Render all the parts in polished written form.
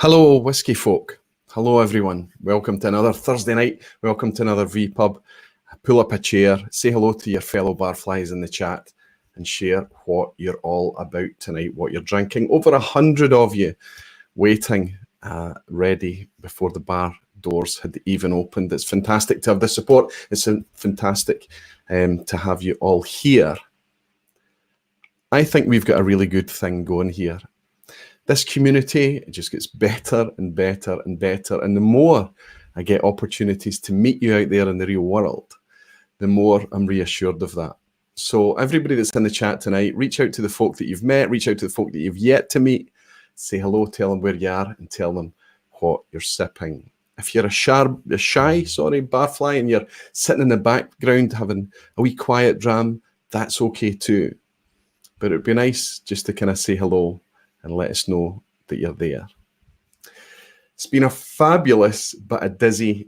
Hello, whiskey folk. Hello, everyone. Welcome to another Thursday night. Welcome to another vPub. Pull up a chair, say hello to your fellow barflies in the chat, and share what you're all about tonight, what you're drinking. Over 100 of you waiting ready before the bar doors had even opened. It's fantastic to have the support. It's fantastic to have you all here. I think we've got a really good thing going here. This community, it just gets better and better and better. And the more I get opportunities to meet you out there in the real world, the more I'm reassured of that. So everybody that's in the chat tonight, reach out to the folk that you've met, reach out to the folk that you've yet to meet, say hello, tell them where you are, and tell them what you're sipping. If you're a shy barfly and you're sitting in the background having a wee quiet dram, that's okay too. But it'd be nice just to kind of say hello and let us know that you're there. It's been a fabulous but a dizzy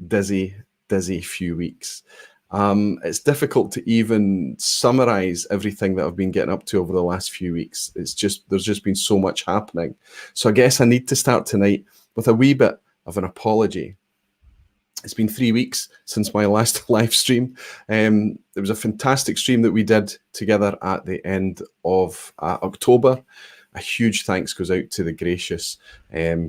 few weeks. It's difficult to even summarize everything that I've been getting up to over the last few weeks. There's just been so much happening. So I guess I need to start tonight with a wee bit of an apology. It's been 3 weeks since my last live stream. There was a fantastic stream that we did together at the end of October. A huge thanks goes out to the gracious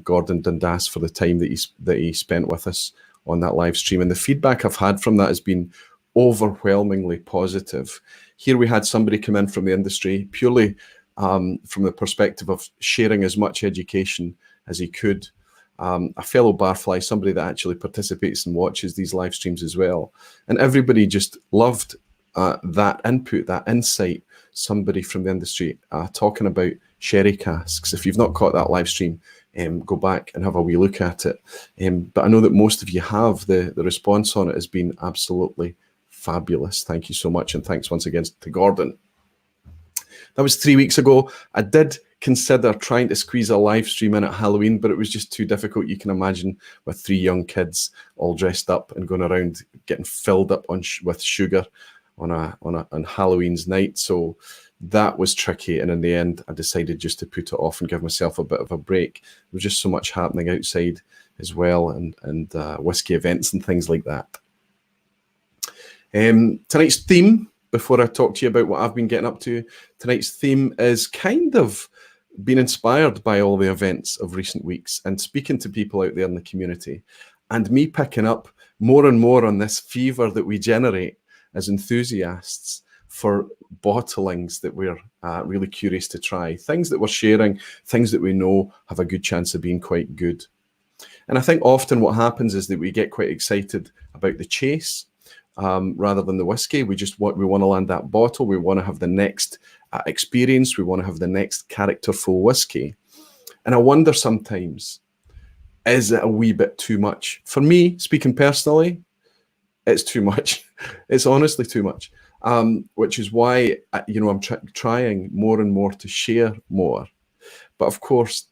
Gordon Dundas for the time that he spent with us on that live stream. And the feedback I've had from that has been overwhelmingly positive. Here we had somebody come in from the industry purely from the perspective of sharing as much education as he could. A fellow barfly, somebody that actually participates and watches these live streams as well. And everybody just loved that input, that insight, somebody from the industry talking about sherry casks. If you've not caught that live stream, go back and have a wee look at it. But I know that most of you have. The response on it has been absolutely fabulous. Thank you so much. And thanks once again to Gordon. That was 3 weeks ago. I did consider trying to squeeze a live stream in at Halloween, but it was just too difficult. You can imagine with 3 young kids all dressed up and going around getting filled up with sugar on Halloween's night. So that was tricky, and in the end I decided just to put it off and give myself a bit of a break. There was just so much happening outside as well, and whiskey events and things like that. Tonight's theme, before I talk to you about what I've been getting up to, tonight's theme is kind of been inspired by all the events of recent weeks and speaking to people out there in the community, and me picking up more and more on this fever that we generate as enthusiasts for bottlings that we're really curious to try, things that we're sharing, things that we know have a good chance of being quite good. And I think often what happens is that we get quite excited about the chase rather than the whiskey. We want to land that bottle. We want to have the next experience. We want to have the next characterful whiskey. And I wonder sometimes, is it a wee bit too much? For me, speaking personally, it's too much. It's honestly too much. Which is why I'm trying more and more to share more. But of course,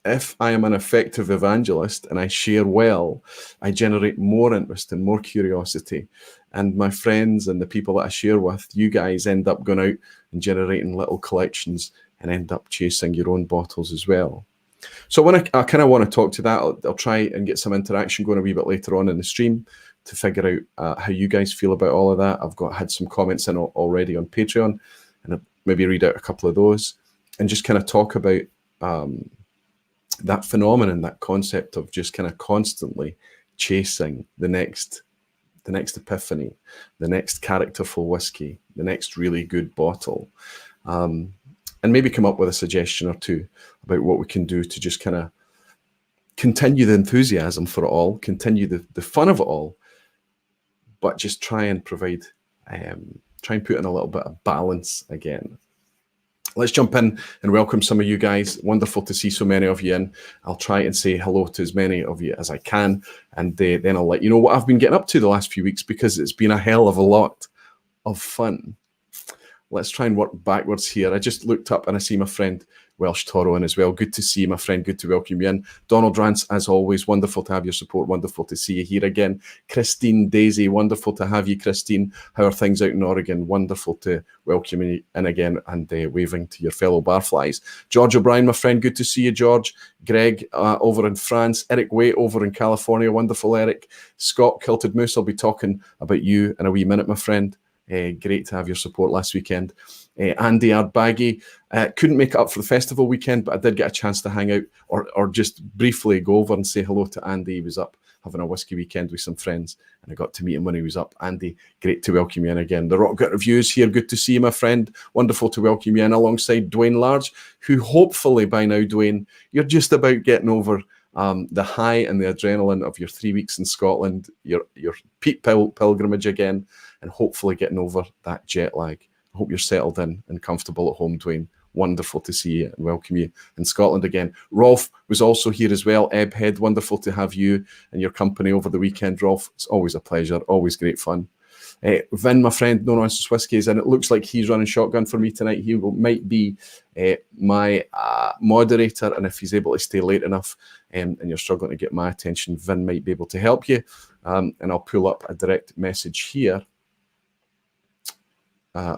if I am an effective evangelist and I share well, I generate more interest and more curiosity. And my friends and the people that I share with, you guys end up going out and generating little collections and end up chasing your own bottles as well. So I kind of want to talk to that. I'll try and get some interaction going a wee bit later on in the stream to figure out how you guys feel about all of that. I've had some comments in already on Patreon, and I'll maybe read out a couple of those and just kind of talk about that phenomenon, that concept of just kind of constantly chasing the next epiphany, the next characterful whiskey, the next really good bottle, and maybe come up with a suggestion or two about what we can do to just kind of continue the enthusiasm for it all, continue the fun of it all, but just try and put in a little bit of balance again. Let's jump in and welcome some of you guys. Wonderful to see so many of you in. I'll try and say hello to as many of you as I can, and then I'll let you know what I've been getting up to the last few weeks, because it's been a hell of a lot of fun. Let's try and work backwards here. I just looked up and I see my friend Welsh Toro in as well. Good to see you, my friend. Good to welcome you in. Donald Rance, as always, wonderful to have your support. Wonderful to see you here again. Christine Daisy, wonderful to have you, Christine. How are things out in Oregon? Wonderful to welcome you in again and waving to your fellow barflies. George O'Brien, my friend. Good to see you, George. Greg over in France. Eric Waite over in California. Wonderful, Eric. Scott Kilted Moose, I'll be talking about you in a wee minute, my friend. Great to have your support last weekend. Andy Ardbaggy couldn't make it up for the festival weekend, but I did get a chance to hang out or just briefly go over and say hello to Andy. He was up having a whiskey weekend with some friends, and I got to meet him when he was up. Andy, great to welcome you in again. The Rock Gut Reviews here. Good to see you, my friend. Wonderful to welcome you in alongside Dwayne Large, who hopefully by now, Dwayne, you're just about getting over the high and the adrenaline of your 3 weeks in Scotland, your Pete pilgrimage again, and hopefully getting over that jet lag. I hope you're settled in and comfortable at home, Dwayne. Wonderful to see you and welcome you in Scotland again. Rolf was also here as well. Ebhead, wonderful to have you and your company over the weekend, Rolf. It's always a pleasure, always great fun. Vin, my friend, No Nonsense Whiskies, and it looks like he's running shotgun for me tonight. He might be my moderator, and if he's able to stay late enough and you're struggling to get my attention, Vin might be able to help you. And I'll pull up a direct message here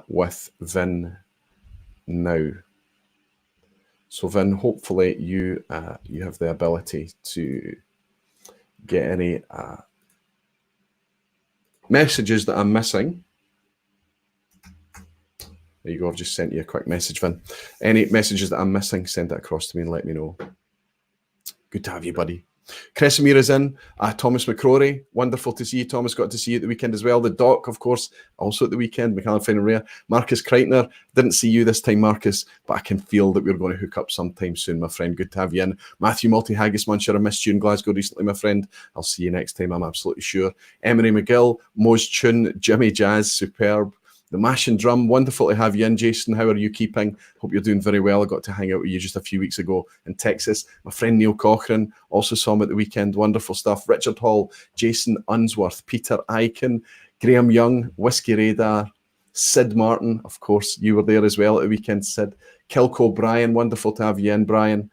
with Vin now. So Vin, hopefully you have the ability to get any messages that I'm missing. There you go. I've just sent you a quick message, Vin. Any messages that I'm missing, send it across to me and let me know. Good to have you, buddy. Cresimir is in. Thomas McCrory, wonderful to see you. Thomas, got to see you at the weekend as well. The Doc, of course, also at the weekend. McCallum Fine and Rare. Marcus Kreitner, didn't see you this time, Marcus, but I can feel that we're going to hook up sometime soon, my friend. Good to have you in. Matthew Multi-Haggis Muncher, I missed you in Glasgow recently, my friend. I'll see you next time, I'm absolutely sure. Emery McGill, Mose Chun, Jimmy Jazz, superb. The Mash and Drum, wonderful to have you in, Jason. How are you keeping? Hope you're doing very well. I got to hang out with you just a few weeks ago in Texas. My friend Neil Cochran, also saw him at the weekend. Wonderful stuff. Richard Hall, Jason Unsworth, Peter Eichen, Graham Young, Whiskey Radar, Sid Martin, of course, you were there as well at the weekend, Sid. Kilco Brian, wonderful to have you in, Brian.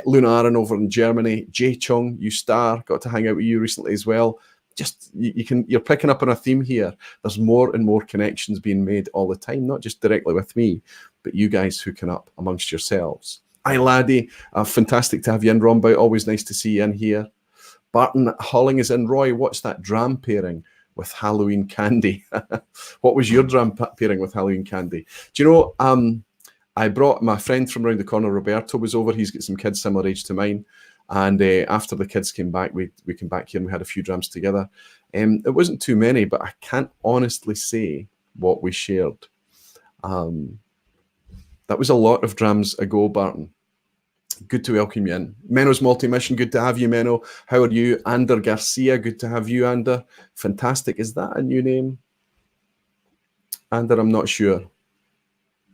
Luna Aaron over in Germany. Jay Chung, you star, got to hang out with you recently as well. Just you're picking up on a theme here. There's more and more connections being made all the time, not just directly with me, but you guys hooking up amongst yourselves. Hi, laddie. Fantastic to have you in, Rombout. Always nice to see you in here. Barton Holling is in. Roy, what's that dram pairing with Halloween candy? What was your dram pairing with Halloween candy? Do you know, I brought my friend from around the corner, Roberto, was over. He's got some kids similar age to mine. And after the kids came back, we came back here and we had a few drams together. It wasn't too many, but I can't honestly say what we shared. That was a lot of drams ago, Barton. Good to welcome you in. Menno's Multi-Mission, good to have you, Menno. How are you? Ander Garcia, good to have you, Ander. Fantastic. Is that a new name? Ander, I'm not sure.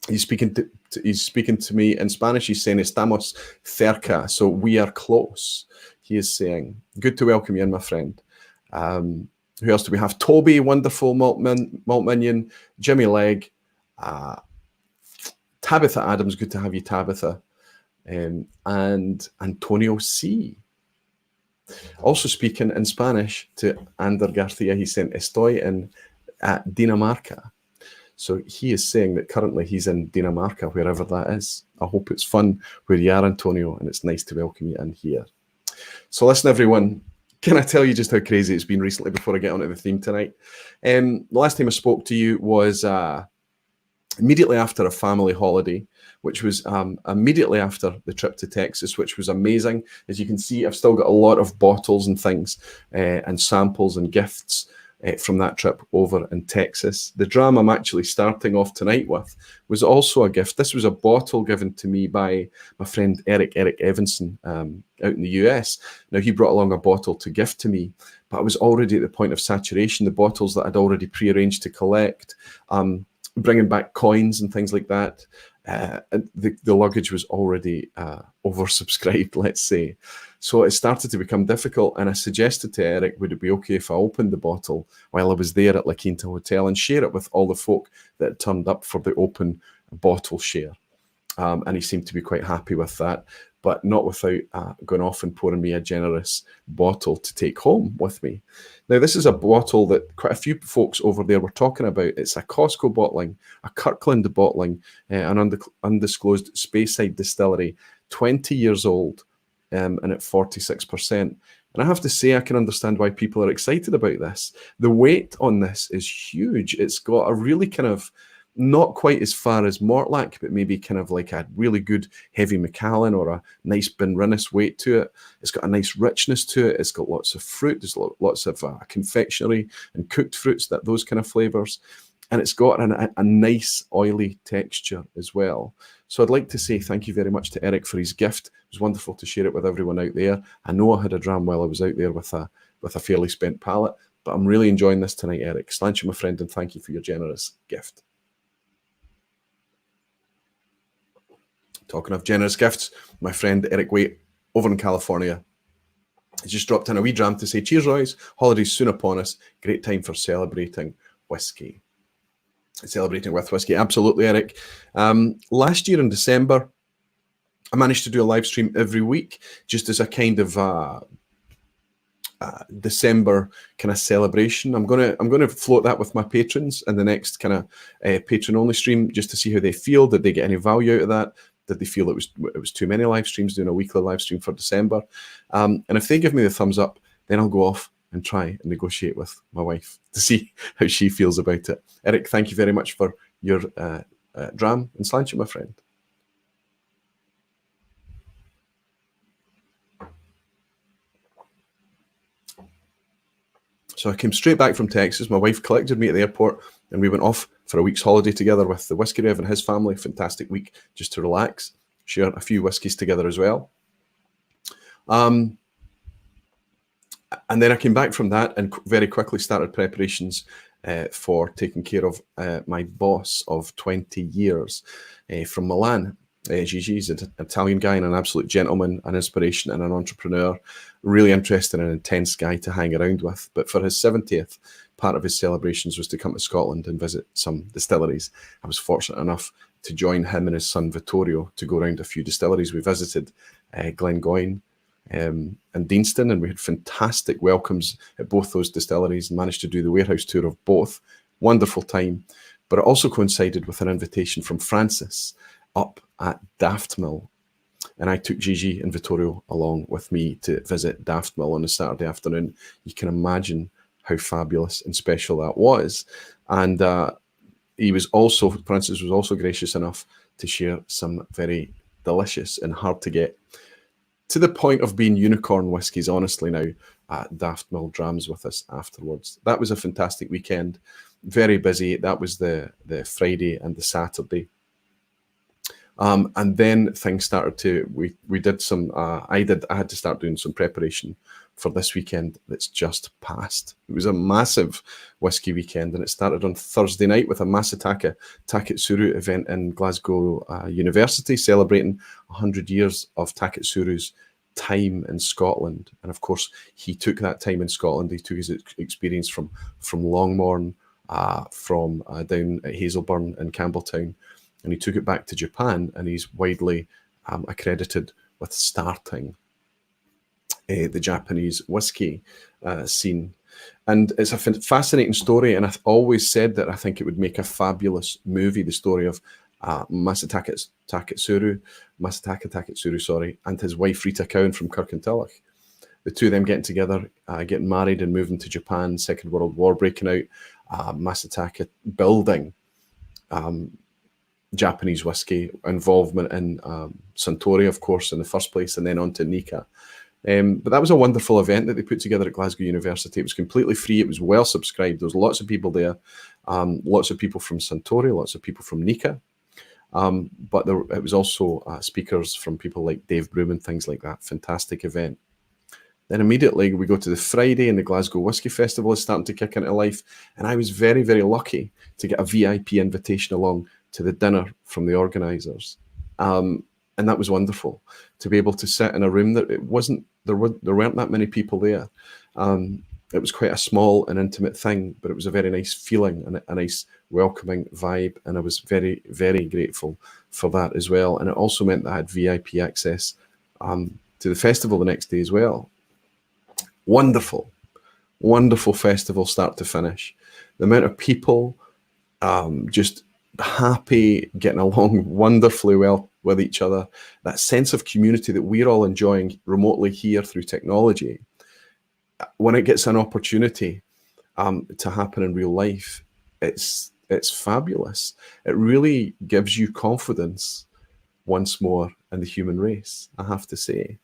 He's speaking to me in Spanish. He's saying estamos cerca, so we are close. He is saying, good to welcome you in, my friend. Who else do we have? Toby, wonderful malt minion. Jimmy Legg. Tabitha Adams, good to have you, Tabitha. And Antonio C. Also speaking in Spanish to Ander Garcia, he sent, estoy en Dinamarca. So he is saying that currently he's in Dinamarca, wherever that is. I hope it's fun where you are, Antonio, and it's nice to welcome you in here. So listen, everyone, can I tell you just how crazy it's been recently before I get onto the theme tonight? The last time I spoke to you was immediately after a family holiday, which was immediately after the trip to Texas, which was amazing. As you can see, I've still got a lot of bottles and things and samples and gifts from that trip over in Texas. The dram I'm actually starting off tonight with was also a gift. This was a bottle given to me by my friend Eric Evanson out in the US. Now, he brought along a bottle to gift to me, but I was already at the point of saturation. The bottles that I'd already prearranged to collect, bringing back coins and things like that. The luggage was already oversubscribed, let's say. So it started to become difficult, and I suggested to Eric, would it be okay if I opened the bottle while I was there at La Quinta Hotel and share it with all the folk that had turned up for the open bottle share? And he seemed to be quite happy with that, but not without going off and pouring me a generous bottle to take home with me. Now, this is a bottle that quite a few folks over there were talking about. It's a Costco bottling, a Kirkland bottling, an undisclosed Speyside distillery, 20 years old, and at 46%. And I have to say, I can understand why people are excited about this. The weight on this is huge. It's got a really kind of, not quite as far as Mortlach, but maybe kind of like a really good heavy Macallan or a nice Benrinnes weight to it. It's got a nice richness to it. It's got lots of fruit. There's lots of confectionery and cooked fruits, those kind of flavors. And it's got a nice oily texture as well. So I'd like to say thank you very much to Eric for his gift. It was wonderful to share it with everyone out there. I know I had a dram while I was out there with a fairly spent palate, but I'm really enjoying this tonight, Eric. Sláinte, my friend, and thank you for your generous gift. Talking of generous gifts, my friend Eric Waite over in California has just dropped in a wee dram to say, cheers, Royce. Holidays soon upon us. Great time for celebrating whiskey. Celebrating with whiskey. Absolutely, Eric. Last year in December, I managed to do a live stream every week just as a kind of December kind of celebration. I'm gonna float that with my patrons in the next kind of patron only stream just to see how they feel. Did they get any value out of that? Did they feel it was too many live streams, doing a weekly live stream for December? And if they give me the thumbs up, then I'll go off and try and negotiate with my wife to see how she feels about it. Eric, thank you very much for your dram and sláinte, my friend. So I came straight back from Texas. My wife collected me at the airport and we went off for a week's holiday together with the Whiskey Rev and his family. Fantastic week just to relax, share a few whiskies together as well. And then I came back from that and very quickly started preparations for taking care of my boss of 20 years from Milan. Gigi's an Italian guy and an absolute gentleman, an inspiration and an entrepreneur. Really interesting and intense guy to hang around with. But for his 70th, part of his celebrations was to come to Scotland and visit some distilleries. I was fortunate enough to join him and his son Vittorio to go around a few distilleries. We visited Glengoyne and Deanston, and we had fantastic welcomes at both those distilleries and managed to do the warehouse tour of both. Wonderful time. But it also coincided with an invitation from Francis up at Daftmill. And I took Gigi and Vittorio along with me to visit Daftmill on a Saturday afternoon. You can imagine how fabulous and special that was. And Francis was also gracious enough to share some very delicious and hard to get, to the point of being unicorn whiskies, honestly now, Daftmill drams with us afterwards. That was a fantastic weekend. Very busy. That was the Friday and the Saturday. And then things started to, we did some, I had to start doing some preparation for this weekend that's just passed. It was a massive whiskey weekend, and it started on Thursday night with a Masataka Taketsuru event in Glasgow University, celebrating 100 years of Taketsuru's time in Scotland. And of course, he took that time in Scotland. He took his experience from Longmorn, from down at Hazelburn and Campbelltown, and he took it back to Japan, and he's widely accredited with starting the Japanese whiskey scene. And it's a fascinating story, and I've always said that I think it would make a fabulous movie, the story of Masataka Taketsuru, and his wife Rita Cowan from Kirkintilloch. The two of them getting together, getting married and moving to Japan, Second World War breaking out, Masataka building Japanese whiskey, involvement in Suntory, of course, in the first place, and then on to Nikka. But that was a wonderful event that they put together at Glasgow University. It was completely free. It was well subscribed. There was lots of people there, lots of people from Suntory, lots of people from Nikka. But it was also speakers from people like Dave Broom and things like that. Fantastic event. Then immediately we go to the Friday, and the Glasgow Whisky Festival is starting to kick into life. And I was very, very lucky to get a VIP invitation along to the dinner from the organisers. And that was wonderful to be able to sit in a room that there weren't that many people there. It was quite a small and intimate thing, but it was a very nice feeling and a nice welcoming vibe. And I was very, very grateful for that as well. And it also meant that I had VIP access to the festival the next day as well. Wonderful, wonderful festival start to finish. The amount of people just happy, getting along wonderfully well with each other, that sense of community that we're all enjoying remotely here through technology. When it gets an opportunity to happen in real life, it's fabulous. It really gives you confidence once more in the human race, I have to say.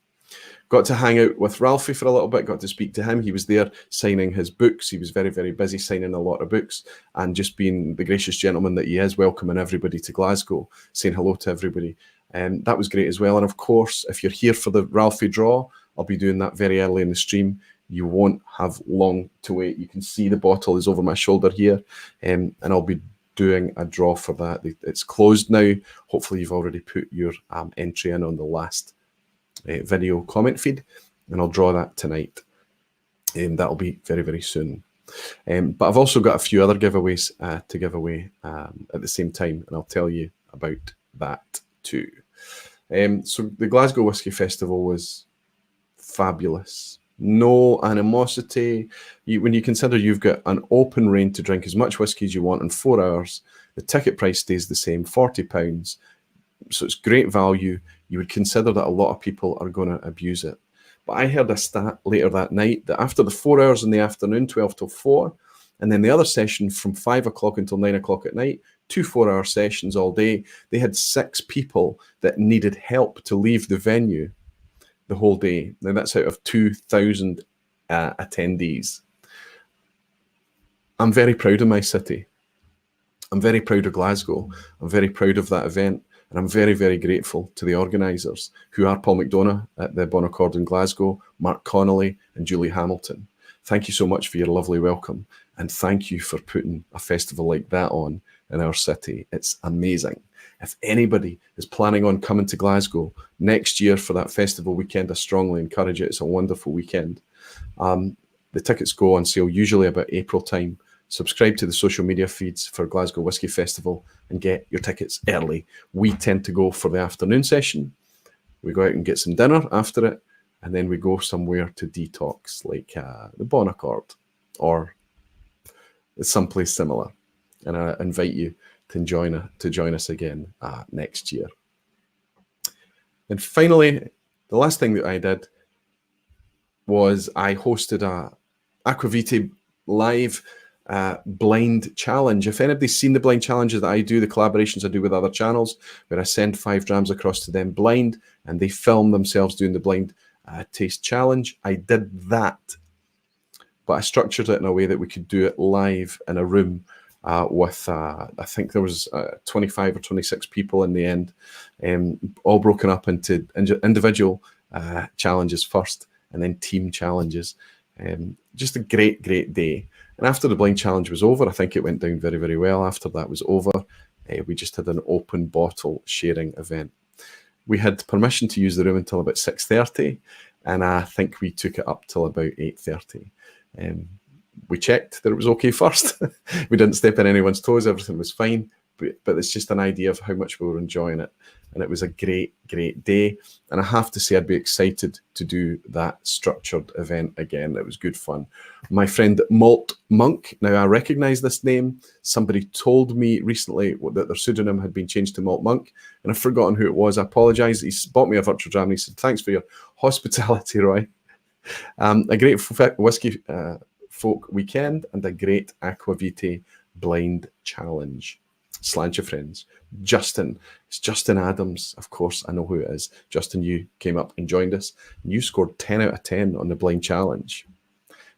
Got to hang out with Ralphie for a little bit, got to speak to him. He was there signing his books. He was very, very busy signing a lot of books and just being the gracious gentleman that he is, welcoming everybody to Glasgow, saying hello to everybody. And that was great as well. And of course, if you're here for the Ralphie draw, I'll be doing that very early in the stream. You won't have long to wait. You can see the bottle is over my shoulder here, and I'll be doing a draw for that. It's closed now. Hopefully you've already put your entry in on the last video comment feed, and I'll draw that tonight. That'll be very, very soon. But I've also got a few other giveaways to give away at the same time, and I'll tell you about that too. So the Glasgow Whisky Festival was fabulous. No animosity. When you consider you've got an open reign to drink as much whiskey as you want in 4 hours, the ticket price stays the same, £40. So it's great value. You would consider that a lot of people are going to abuse it. But I heard a stat later that night that after the 4 hours in the afternoon, 12 till 4, and then the other session from 5 o'clock until 9 o'clock at night, 2 4-hour sessions all day, they had 6 people that needed help to leave the venue the whole day. Now that's out of 2,000 attendees. I'm very proud of my city. I'm very proud of Glasgow. I'm very proud of that event. And I'm very, very grateful to the organisers, who are Paul McDonough at the Bon Accord in Glasgow, Mark Connolly and Julie Hamilton. Thank you so much for your lovely welcome. And thank you for putting a festival like that on in our city. It's amazing. If anybody is planning on coming to Glasgow next year for that festival weekend, I strongly encourage it. It's a wonderful weekend. The tickets go on sale usually about April time. Subscribe to the social media feeds for Glasgow Whisky Festival and get your tickets early. We tend to go for the afternoon session. We go out and get some dinner after it, and then we go somewhere to detox, like the Bon Accord or someplace similar. And I invite you to join us again next year. And finally, the last thing that I did was I hosted a Aquavitae live blind challenge. If anybody's seen the blind challenges that I do, the collaborations I do with other channels, where I send 5 drams across to them blind and they film themselves doing the blind taste challenge, I did that. But I structured it in a way that we could do it live in a room with, I think there was 25 or 26 people in the end, all broken up into individual challenges first and then team challenges. Just a great, great day. And after the blind challenge was over, I think it went down very, very well. After that was over, we just had an open bottle sharing event. We had permission to use the room until about 6:30, and I think we took it up till about 8:30. We checked that it was okay first. We didn't step on anyone's toes. Everything was fine. But it's just an idea of how much we were enjoying it. And it was a great, great day. And I have to say, I'd be excited to do that structured event again. It was good fun. My friend Malt Monk, now I recognize this name. Somebody told me recently that their pseudonym had been changed to Malt Monk, and I've forgotten who it was. I apologize. He bought me a virtual dram and he said, "Thanks for your hospitality, Roy." A great whiskey folk weekend and a great Aquavitae blind challenge. Slant your friends. Justin, it's Justin Adams, of course, I know who it is. Justin, you came up and joined us, and you scored 10 out of 10 on the blind challenge.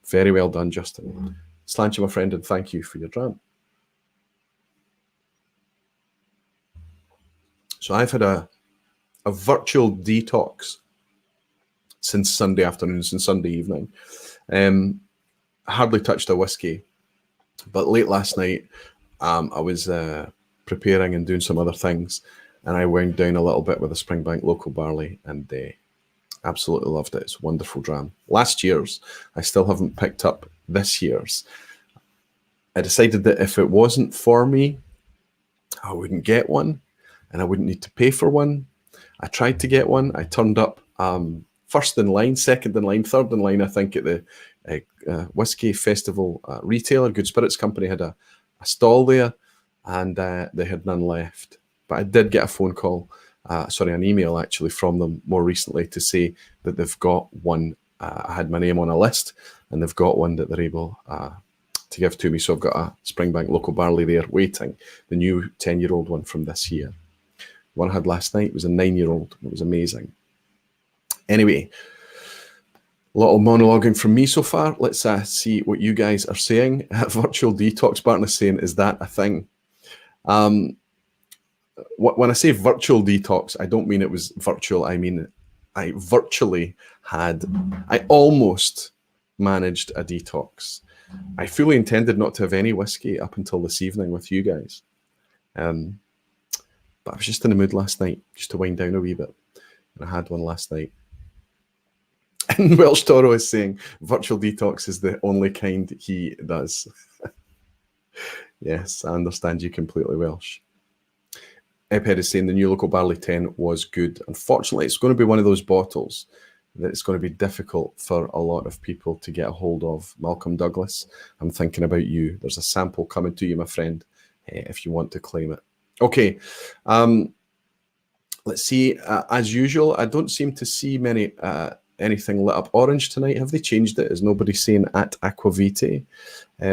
Very well done, Justin. Slant you, my friend, and thank you for your dram. So I've had a virtual detox since Sunday afternoon, since Sunday evening. Hardly touched a whiskey, but late last night, I was preparing and doing some other things, and I wound down a little bit with a Springbank local barley, and absolutely loved it. It's a wonderful dram. Last year's, I still haven't picked up this year's. I decided that if it wasn't for me, I wouldn't get one and I wouldn't need to pay for one. I tried to get one. I turned up first in line, second in line, third in line, I think, at the Whisky Festival retailer. Good Spirits Company had a stall there, and they had none left. But I did get a phone call, an email actually from them more recently to say that they've got one. I had my name on a list, and they've got one that they're able to give to me. So I've got a Springbank Local Barley there waiting, the new 10-year-old one from this year. The one I had last night was a 9-year-old. It was amazing. Anyway, a lot of monologuing from me so far. Let's see what you guys are saying. Virtual detox, Barton is saying, is that a thing? When I say virtual detox, I don't mean it was virtual. I mean, I almost managed a detox. I fully intended not to have any whiskey up until this evening with you guys. But I was just in the mood last night, just to wind down a wee bit. And I had one last night. And Welsh Toro is saying, virtual detox is the only kind he does. Yes, I understand you completely, Welsh. Ephead is saying the new Local Barley 10 was good. Unfortunately, it's going to be one of those bottles that it's going to be difficult for a lot of people to get a hold of. Malcolm Douglas, I'm thinking about you. There's a sample coming to you, my friend, if you want to claim it. Okay, let's see. As usual, I don't seem to see many anything lit up orange tonight. Have they changed it? Is nobody saying at Aquavite?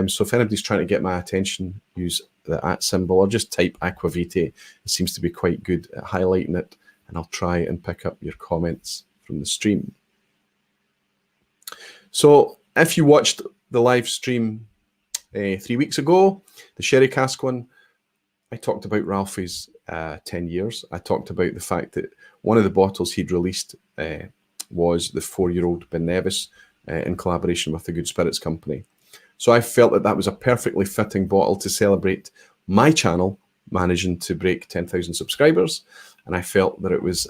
So if anybody's trying to get my attention, use the at symbol or just type Aquavite. It seems to be quite good at highlighting it, and I'll try and pick up your comments from the stream. So if you watched the live stream 3 weeks ago, the Sherry Cask one, I talked about Ralphie's 10 years. I talked about the fact that one of the bottles he'd released was the 4-year-old Ben Nevis in collaboration with the Good Spirits Company. So I felt that that was a perfectly fitting bottle to celebrate my channel managing to break 10,000 subscribers. And I felt that it was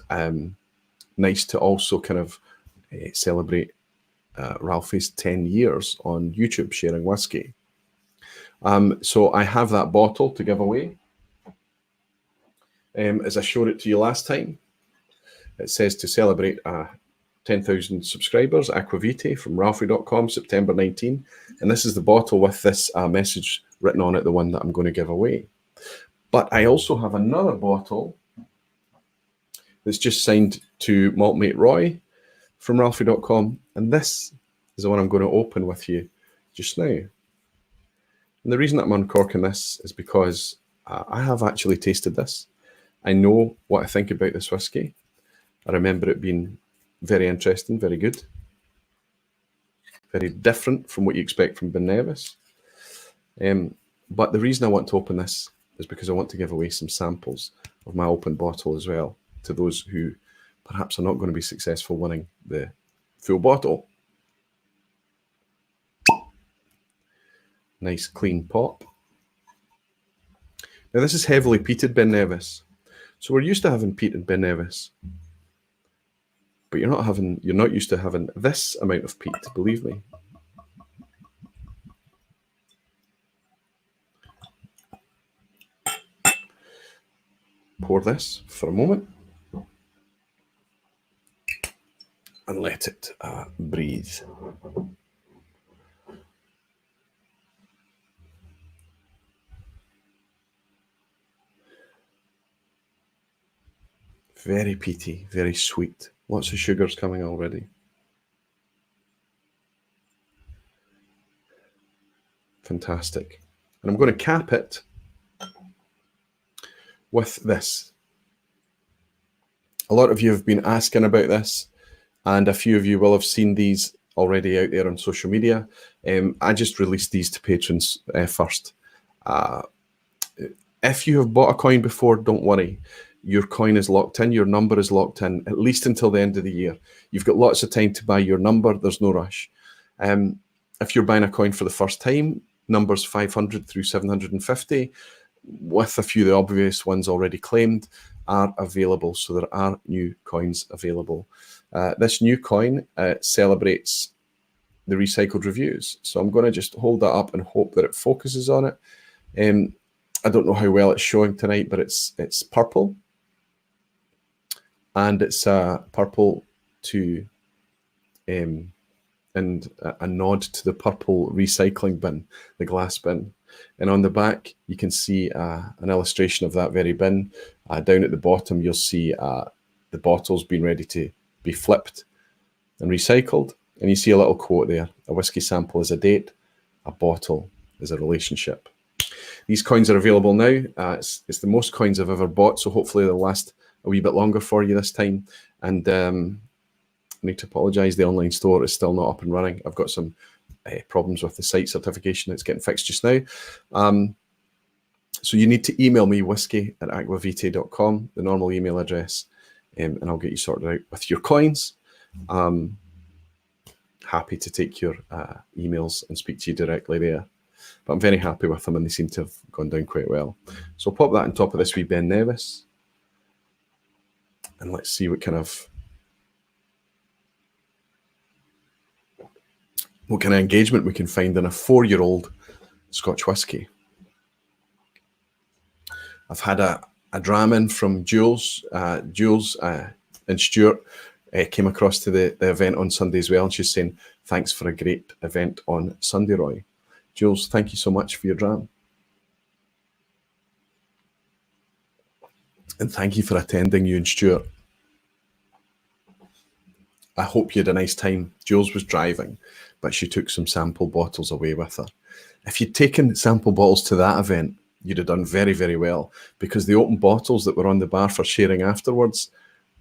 nice to also kind of celebrate Ralphie's 10 years on YouTube sharing whiskey. So I have that bottle to give away. As I showed it to you last time, it says to celebrate 10,000 subscribers, Aquavite from Ralphie.com, September 19. And this is the bottle with this message written on it, the one that I'm going to give away. But I also have another bottle that's just signed to Maltmate Roy from Ralphie.com. And this is the one I'm going to open with you just now. And the reason that I'm uncorking this is because I have actually tasted this. I know what I think about this whiskey. I remember it being very interesting, very good, very different from what you expect from Ben Nevis. But the reason I want to open this is because I want to give away some samples of my open bottle as well to those who perhaps are not going to be successful winning the full bottle. Nice clean pop. Now this is heavily peated Ben Nevis. So we're used to having peat in Ben Nevis. But you're not used to having this amount of peat, believe me. Pour this for a moment and let it breathe. Very peaty, very sweet. Lots of sugars coming already. Fantastic. And I'm going to cap it with this. A lot of you have been asking about this, and a few of you will have seen these already out there on social media. I just released these to patrons first. If you have bought a coin before, don't worry. Your coin is locked in, your number is locked in, at least until the end of the year. You've got lots of time to buy your number, there's no rush. If you're buying a coin for the first time, numbers 500 through 750, with a few of the obvious ones already claimed, are available. So there are new coins available. This new coin celebrates the recycled reviews. So I'm going to just hold that up and hope that it focuses on it. I don't know how well it's showing tonight, but it's purple, and it's purple to and a nod to the purple recycling bin, the glass bin. And on the back, you can see an illustration of that very bin. Down at the bottom, you'll see the bottles being ready to be flipped and recycled. And you see a little quote there: a whiskey sample is a date, a bottle is a relationship. These coins are available now. It's the most coins I've ever bought, so hopefully they'll last a wee bit longer for you this time. And I need to apologise, the online store is still not up and running. I've got some problems with the site certification. It's getting fixed just now. So you need to email me, whisky@aquavitae.com, the normal email address, and I'll get you sorted out with your coins. Happy to take your emails and speak to you directly there. But I'm very happy with them, and they seem to have gone down quite well. So I'll pop that on top of this wee Ben Nevis. And let's see what kind of engagement we can find in a 4-year-old Scotch whisky. I've had a Dram in from Jules. Jules and Stuart came across to the event on Sunday as well, and she's saying, thanks for a great event on Sunday, Roy. Jules, thank you so much for your Dram. And thank you for attending, you and Stuart. I hope you had a nice time. Jules was driving, but she took some sample bottles away with her. If you'd taken sample bottles to that event, you'd have done very, very well, because the open bottles that were on the bar for sharing afterwards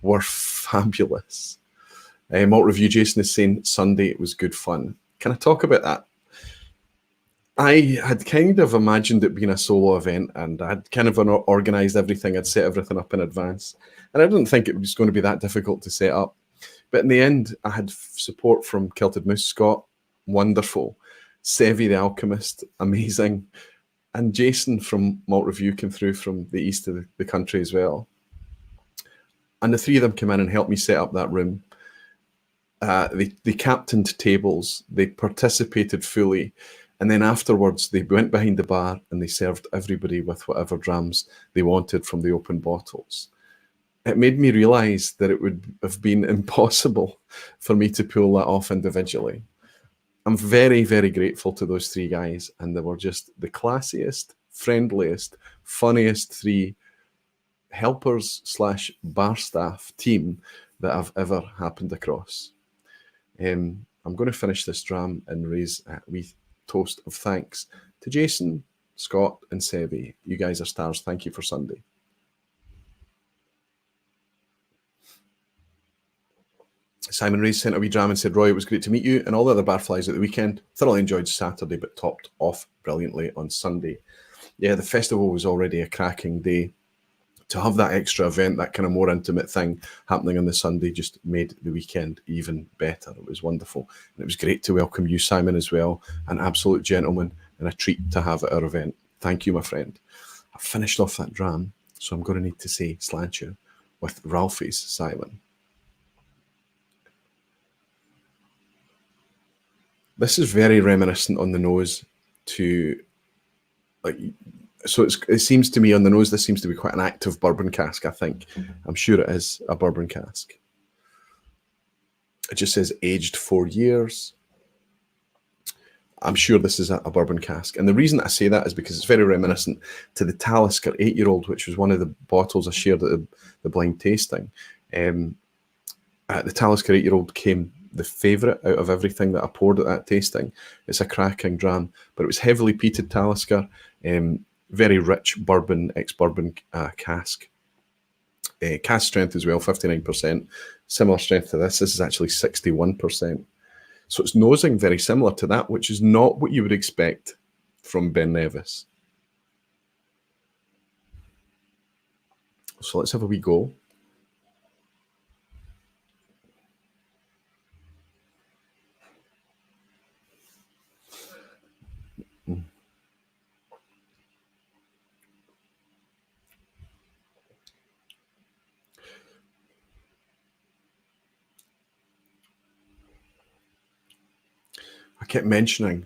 were fabulous. Malt Review Jason is saying Sunday it was good fun. Can I talk about that? I had kind of imagined it being a solo event, and I'd kind of organised everything. I'd set everything up in advance, and I didn't think it was going to be that difficult to set up. But in the end, I had support from Kilted Moose Scott, wonderful. Sevi the Alchemist, amazing. And Jason from Malt Review came through from the east of the country as well. And the three of them came in and helped me set up that room. They captained tables, they participated fully. And then afterwards, they went behind the bar and they served everybody with whatever drams they wanted from the open bottles. It made me realise that it would have been impossible for me to pull that off individually. I'm very, very grateful to those three guys, and they were just the classiest, friendliest, funniest three helpers / bar staff team that I've ever happened across. I'm going to finish this Dram and raise a wee toast of thanks to Jason, Scott, and Sevi. You guys are stars. Thank you for Sunday. Simon Ray's sent a wee Dram and said, Roy, it was great to meet you and all the other barflies at the weekend. Thoroughly enjoyed Saturday, but topped off brilliantly on Sunday. Yeah, the festival was already a cracking day. To have that extra event, that kind of more intimate thing happening on the Sunday, just made the weekend even better. It was wonderful. And it was great to welcome you, Simon, as well. An absolute gentleman and a treat to have at our event. Thank you, my friend. I've finished off that Dram, so I'm going to need to say Slancher with Ralphie's Simon. This is very reminiscent on the nose to, like, so it seems to me on the nose, this seems to be quite an active bourbon cask, I think. I'm sure it is a bourbon cask. It just says aged 4 years. I'm sure this is a bourbon cask. And the reason I say that is because it's very reminiscent to the Talisker 8-year-old, which was one of the bottles I shared at the blind tasting. The Talisker 8-year-old came the favourite out of everything that I poured at that tasting. It's a cracking Dram, but it was heavily peated Talisker, very rich bourbon, ex-bourbon cask. Cask strength as well, 59%. Similar strength to this. This is actually 61%. So it's nosing very similar to that, which is not what you would expect from Ben Nevis. So let's have a wee go. kept mentioning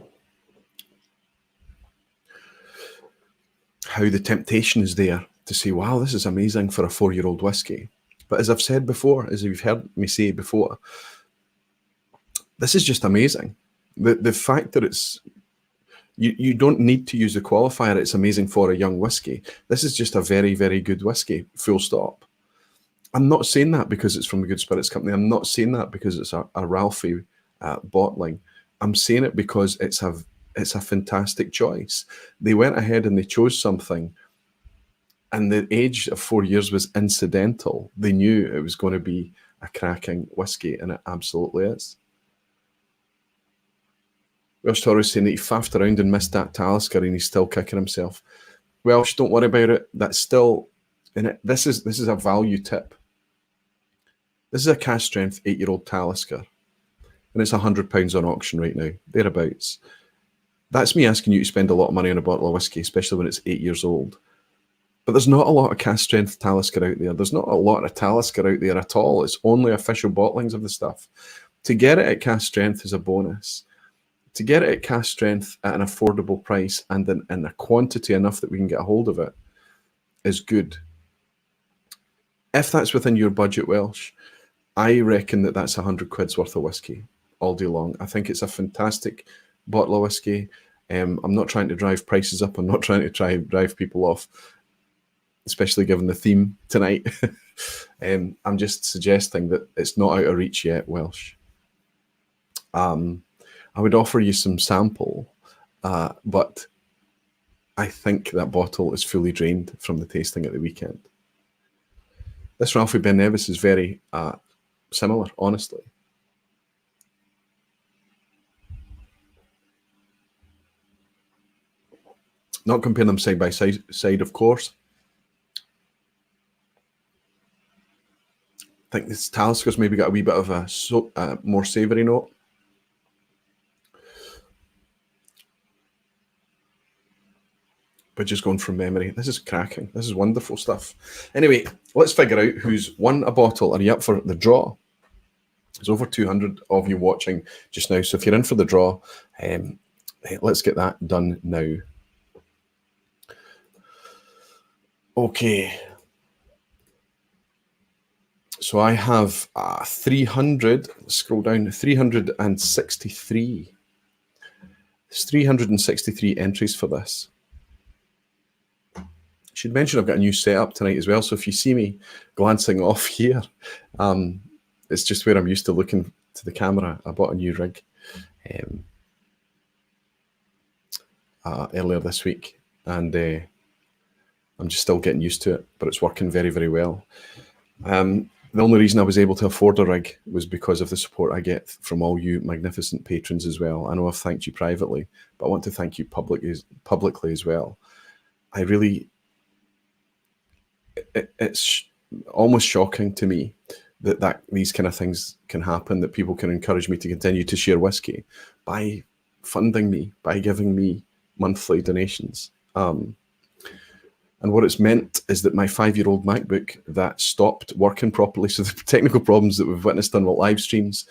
how the temptation is there to say, wow, this is amazing for a 4-year-old whiskey. But as I've said before, as you've heard me say before, this is just amazing. The fact that you don't need to use the qualifier, it's amazing for a young whiskey. This is just a very, very good whiskey, full stop. I'm not saying that because it's from a Good Spirits company. I'm not saying that because it's a Ralphie bottling. I'm saying it because it's a fantastic choice. They went ahead and they chose something, and the age of 4 years was incidental. They knew it was going to be a cracking whiskey, and it absolutely is. Welsh Torres saying that he faffed around and missed that Talisker and he's still kicking himself. Welsh, don't worry about it. That's still in it. This is a value tip. This is a cask strength 8-year-old Talisker, and it's £100 on auction right now, thereabouts. That's me asking you to spend a lot of money on a bottle of whiskey, especially when it's 8 years old. But there's not a lot of cask strength Talisker out there. There's not a lot of Talisker out there at all. It's only official bottlings of the stuff. To get it at cask strength is a bonus. To get it at cask strength at an affordable price and in a quantity enough that we can get a hold of it is good. If that's within your budget, Welsh, I reckon that's 100 quid's worth of whiskey all day long. I think it's a fantastic bottle of whiskey. I'm not trying to drive prices up. I'm not trying to drive people off, especially given the theme tonight. I'm just suggesting that it's not out of reach yet, Welsh. I would offer you some sample, but I think that bottle is fully drained from the tasting at the weekend. This Ralphie Ben Nevis is very similar, honestly. Not comparing them side by side, of course. I think this Talisker's maybe got a wee bit of a more savoury note. But just going from memory, this is cracking. This is wonderful stuff. Anyway, let's figure out who's won a bottle. Are you up for the draw? There's over 200 of you watching just now. So if you're in for the draw, let's get that done now. Okay. So I have 300, scroll down, 363. There's 363 entries for this. I should mention I've got a new setup tonight as well. So if you see me glancing off here, it's just where I'm used to looking to the camera. I bought a new rig earlier this week, and I'm just still getting used to it, but it's working very, very well. The only reason I was able to afford a rig was because of the support I get from all you magnificent patrons as well. I know I've thanked you privately, but I want to thank you publicly as well. I really, it's almost shocking to me that these kind of things can happen, that people can encourage me to continue to share whiskey by funding me, by giving me monthly donations. And what it's meant is that my 5-year-old MacBook that stopped working properly, so the technical problems that we've witnessed on live streams,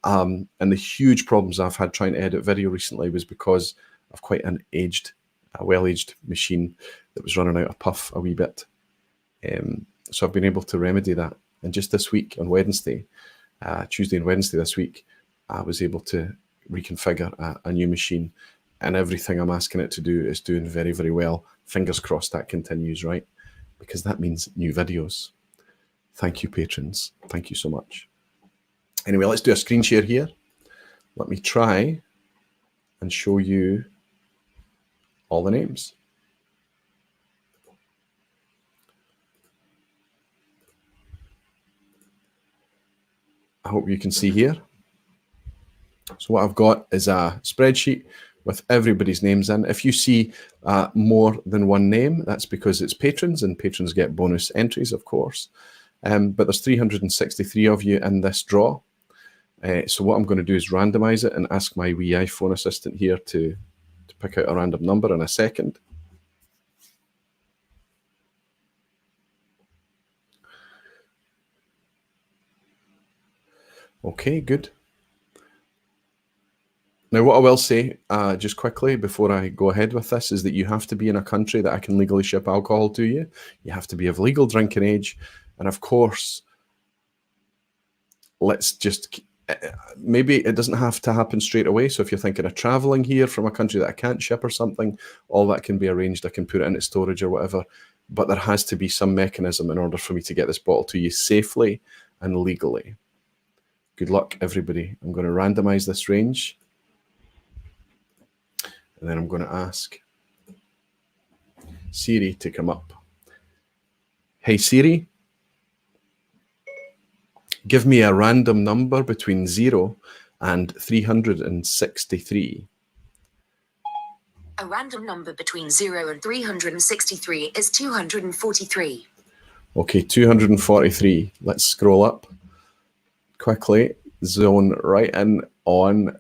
and the huge problems I've had trying to edit video recently was because of quite a well-aged machine that was running out of puff a wee bit. So I've been able to remedy that. And just this week on Wednesday, Tuesday and Wednesday this week, I was able to reconfigure a new machine, and everything I'm asking it to do is doing very, very well. Fingers crossed that continues, right? Because that means new videos. Thank you, patrons. Thank you so much. Anyway, let's do a screen share here. Let me try and show you all the names. I hope you can see here. So what I've got is a spreadsheet with everybody's names in. If you see more than one name, that's because it's patrons, and patrons get bonus entries, of course. But there's 363 of you in this draw. So what I'm going to do is randomize it and ask my wee iPhone assistant here to pick out a random number in a second. Okay, good. Now, what I will say, just quickly before I go ahead with this, is that you have to be in a country that I can legally ship alcohol to you. You have to be of legal drinking age. And of course, let's just, maybe it doesn't have to happen straight away. So if you're thinking of traveling here from a country that I can't ship or something, all that can be arranged. I can put it into storage or whatever. But there has to be some mechanism in order for me to get this bottle to you safely and legally. Good luck, everybody. I'm going to randomize this range. And then I'm going to ask Siri to come up. Hey, Siri, give me a random number between 0 and 363. A random number between 0 and 363 is 243. Okay, 243. Let's scroll up quickly. Zone right in on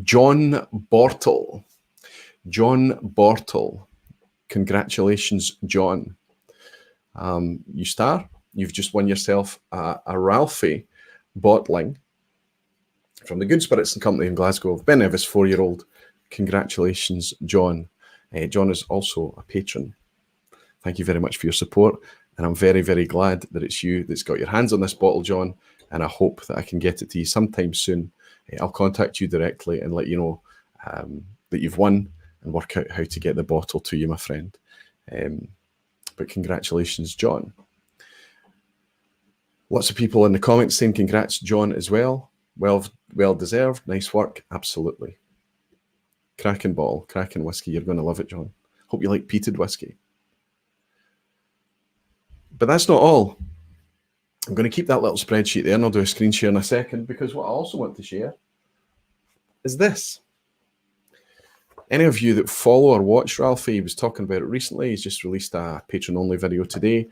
John Bortle. John Bortle. Congratulations, John. You star. You've just won yourself a Ralphie bottling from the Good Spirits and Company in Glasgow. Ben Nevis, 4-year-old. Congratulations, John. John is also a patron. Thank you very much for your support. And I'm very, very glad that it's you that's got your hands on this bottle, John. And I hope that I can get it to you sometime soon. I'll contact you directly and let you know that you've won and work out how to get the bottle to you, my friend. But congratulations, John. Lots of people in the comments saying congrats, John, as well. Well deserved. Nice work. Absolutely. Cracking bottle, cracking whiskey. You're going to love it, John. Hope you like peated whiskey. But that's not all. I'm going to keep that little spreadsheet there and I'll do a screen share in a second, because what I also want to share is this. Any of you that follow or watch Ralphie, he was talking about it recently. He's just released a patron-only video today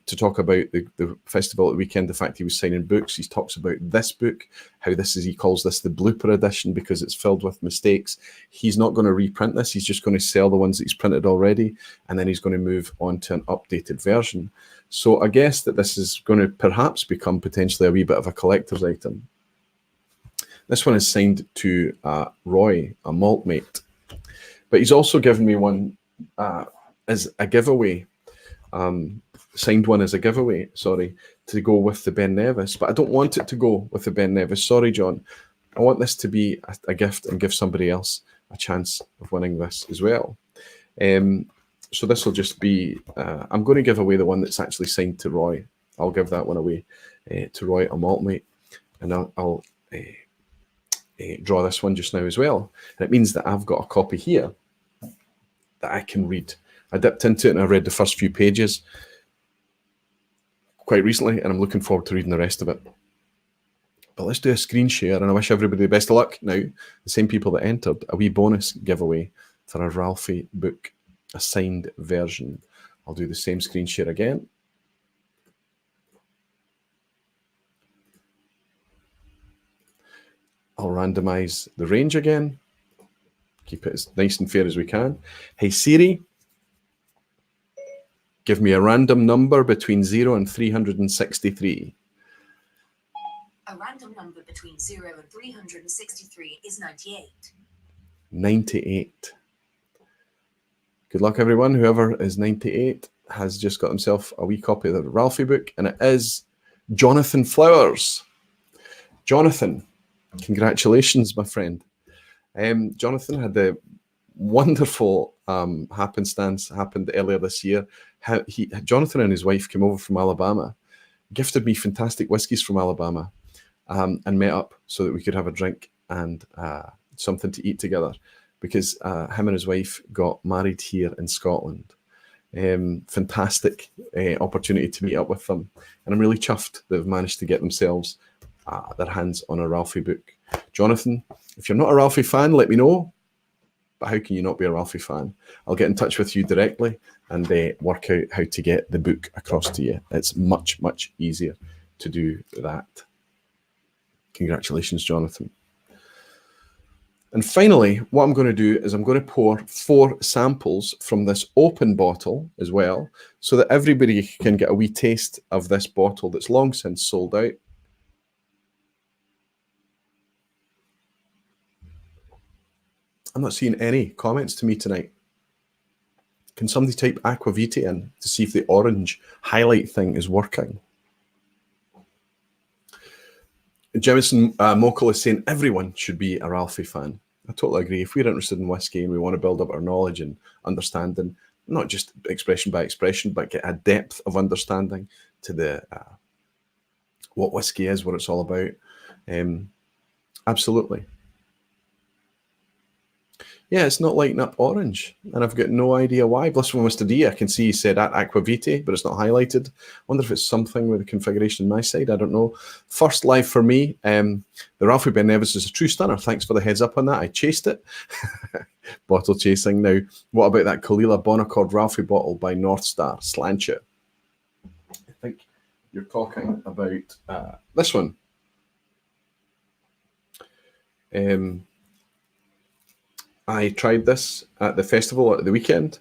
to talk about the festival at the weekend, the fact he was signing books. He talks about this book, how this is, he calls this the blooper edition because it's filled with mistakes. He's not going to reprint this. He's just going to sell the ones that he's printed already, and then he's going to move on to an updated version. So I guess that this is going to perhaps become potentially a wee bit of a collector's item. This one is signed to Roy, a malt mate. But he's also given me one as a giveaway, signed one as a giveaway, sorry, to go with the Ben Nevis. But I don't want it to go with the Ben Nevis. Sorry, John. I want this to be a gift and give somebody else a chance of winning this as well. So this will just be, I'm going to give away the one that's actually signed to Roy. I'll give that one away to Roy, a malt mate. And I'll draw this one just now as well. And it means that I've got a copy here that I can read. I dipped into it and I read the first few pages quite recently, and I'm looking forward to reading the rest of it. But let's do a screen share, and I wish everybody the best of luck. Now, the same people that entered, a wee bonus giveaway for a Ralphie book, a signed version. I'll do the same screen share again. I'll randomize the range again. Keep it as nice and fair as we can. Hey, Siri, give me a random number between 0 and 363. A random number between 0 and 363 is 98. 98. Good luck, everyone. Whoever is 98 has just got himself a wee copy of the Ralphie book, and it is Jonathan Flowers. Jonathan, congratulations, my friend. Jonathan had the wonderful happenstance happened earlier this year. Jonathan and his wife came over from Alabama, gifted me fantastic whiskies from Alabama, and met up so that we could have a drink and something to eat together, because him and his wife got married here in Scotland. Fantastic opportunity to meet up with them, and I'm really chuffed they've managed to get themselves their hands on a Ralphie book. Jonathan, if you're not a Ralphie fan, let me know. But how can you not be a Ralphie fan? I'll get in touch with you directly and work out how to get the book across to you. It's much, much easier to do that. Congratulations, Jonathan. And finally, what I'm going to do is I'm going to pour 4 samples from this open bottle as well, so that everybody can get a wee taste of this bottle that's long since sold out. I'm not seeing any comments to me tonight. Can somebody type Aquavite in to see if the orange highlight thing is working? Jemison Mokel is saying everyone should be a Ralphie fan. I totally agree. If we're interested in whiskey and we want to build up our knowledge and understanding, not just expression by expression, but get a depth of understanding to the what whiskey is, what it's all about. Absolutely. Yeah, it's not lighting up orange, and I've got no idea why. Blissful Mr. D, I can see he said at Aquavite, but it's not highlighted. I wonder if it's something with the configuration on my side. I don't know. First live for me. The Ralphie Ben Nevis is a true stunner. Thanks for the heads up on that. I chased it. Bottle chasing. Now, what about that Kalila Bonaccord Ralphie bottle by North Star? Slancher. I think you're talking about this one. I tried this at the festival at the weekend.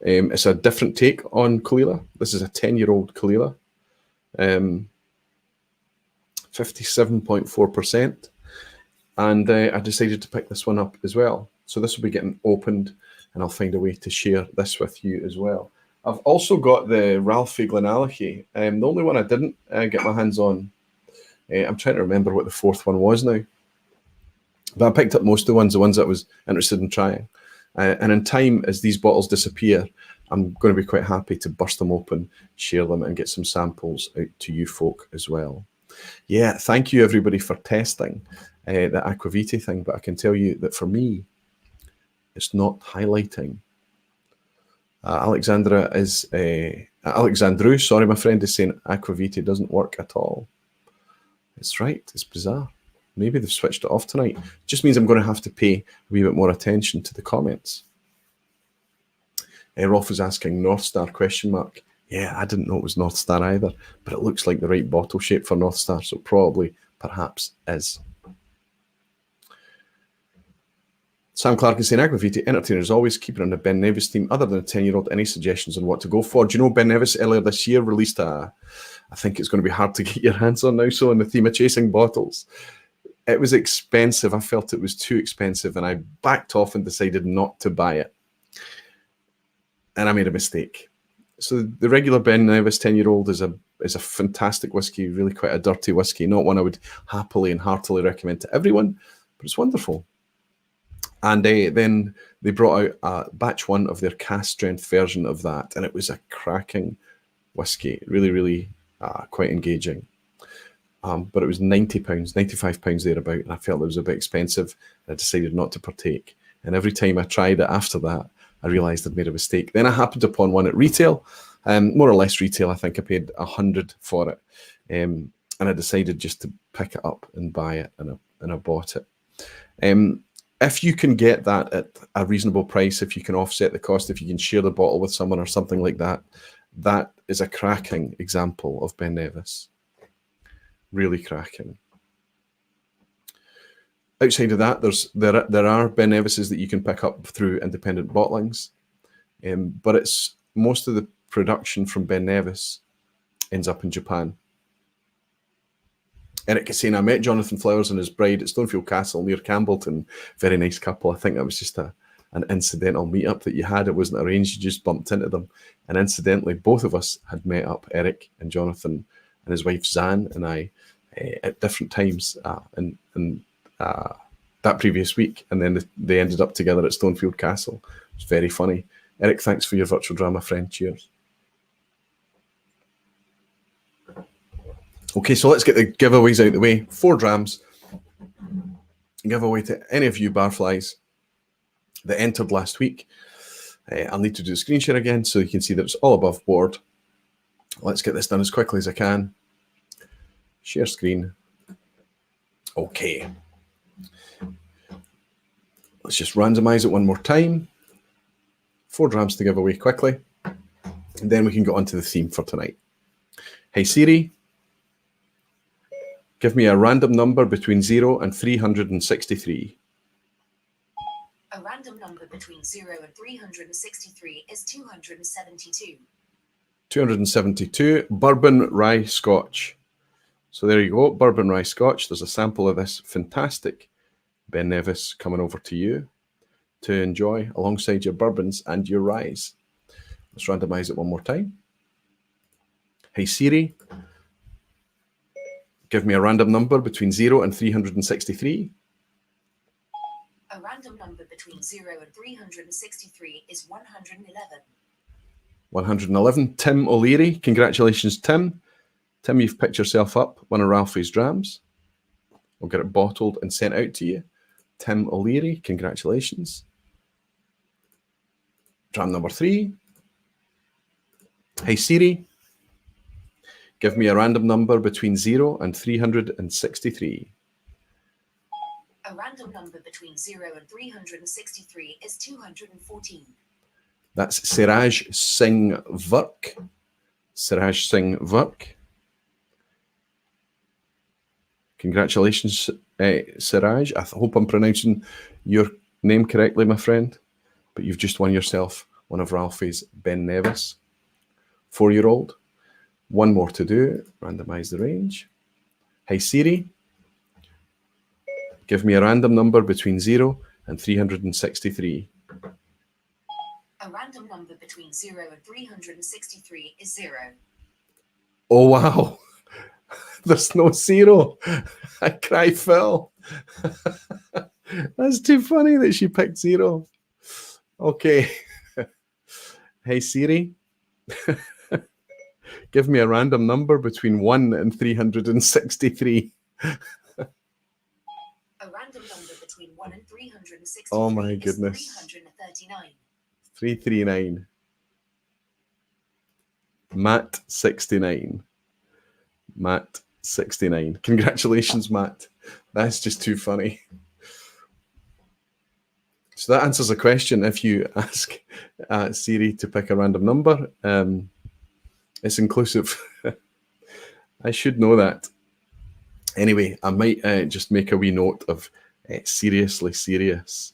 It's a different take on Kalila. This is a 10-year-old Kalila. 57.4%. And I decided to pick this one up as well. So this will be getting opened, and I'll find a way to share this with you as well. I've also got the Ralphie Glenallachie. The only one I didn't get my hands on, I'm trying to remember what the fourth one was now. But I picked up most of the ones that I was interested in trying. And in time, as these bottles disappear, I'm going to be quite happy to burst them open, share them, and get some samples out to you folk as well. Yeah, thank you, everybody, for testing the Aquavite thing. But I can tell you that for me, it's not highlighting. Alexandru, sorry, my friend, is saying Aquavite doesn't work at all. It's right. It's bizarre. Maybe they've switched it off tonight. It just means I'm going to have to pay a wee bit more attention to the comments. Rolf was asking North Star question mark. Yeah, I didn't know it was North Star either, but it looks like the right bottle shape for North Star, so probably, perhaps, is. Sam Clark is saying, Aquavite entertainers always keep it on the Ben Nevis theme. Other than a 10-year-old, any suggestions on what to go for? Do you know Ben Nevis earlier this year released I think it's going to be hard to get your hands on now, so on the theme of chasing bottles. It was expensive. I felt it was too expensive, and I backed off and decided not to buy it. And I made a mistake. So the regular Ben Nevis 10-year-old is a fantastic whiskey, really quite a dirty whiskey, not one I would happily and heartily recommend to everyone, but it's wonderful. And then they brought out batch one of their cast strength version of that, and it was a cracking whiskey, really, really quite engaging. But it was £90, £95 thereabout, and I felt it was a bit expensive. I decided not to partake. And every time I tried it after that, I realised I'd made a mistake. Then I happened upon one at retail, more or less retail. I think I paid £100 for it, and I decided just to pick it up and buy it, and I bought it. If you can get that at a reasonable price, if you can offset the cost, if you can share the bottle with someone or something like that, that is a cracking example of Ben Nevis. Really cracking. Outside of that, there are Ben Nevises that you can pick up through independent bottlings, but it's most of the production from Ben Nevis ends up in Japan. Eric is saying, I met Jonathan Flowers and his bride at Stonefield Castle near Campbellton. Very nice couple. I think that was just an incidental meetup that you had. It wasn't arranged. You just bumped into them. And incidentally, both of us had met up, Eric and Jonathan and his wife Zan and I, at different times in that previous week. And then they ended up together at Stonefield Castle. It was very funny. Eric, thanks for your virtual drama, friend. Cheers. Okay, so let's get the giveaways out the way. 4 drams. Giveaway to any of you barflies that entered last week. I'll need to do the screen share again so you can see that it's all above board. Let's get this done as quickly as I can. Share screen. Okay. Let's just randomize it one more time. 4 drams to give away quickly. And then we can go on to the theme for tonight. Hey Siri, give me a random number between 0 and 363. A random number between 0 and 363 is 272. 272. Bourbon Rye Scotch. So there you go, Bourbon Rye Scotch. There's a sample of this fantastic Ben Nevis coming over to you. to enjoy alongside your bourbons and your ryes. Let's randomize it one more time. Hey Siri, give me a random number between 0 and 363. A random number between 0 and 363 is 111. 111. Tim O'Leary, congratulations, Tim. Tim, you've picked yourself up one of Ralphie's drams. We'll get it bottled and sent out to you. Tim O'Leary, congratulations. Dram number 3. Hey Siri, give me a random number between 0 and 363. A random number between 0 and 363 is 214. That's Siraj Singh Virk. Siraj Singh Virk. Congratulations, Siraj. I hope I'm pronouncing your name correctly, my friend. But you've just won yourself one of Ralphie's Ben Nevis 4-year-old. One more to do. Randomize the range. Hey Siri, give me a random number between 0 and 363. A random number between 0 and 363 is 0. Oh, wow. There's no 0. I cry foul. That's too funny that she picked 0. Okay. Hey Siri, give me a random number between 1 and 363. A random number between 1 and 363 Oh my is goodness. 339. 339. Matt 69. Matt 69. Congratulations, Matt. That's just too funny. So that answers the question. If you ask Siri to pick a random number, it's inclusive. I should know that. Anyway, I might just make a wee note of seriously serious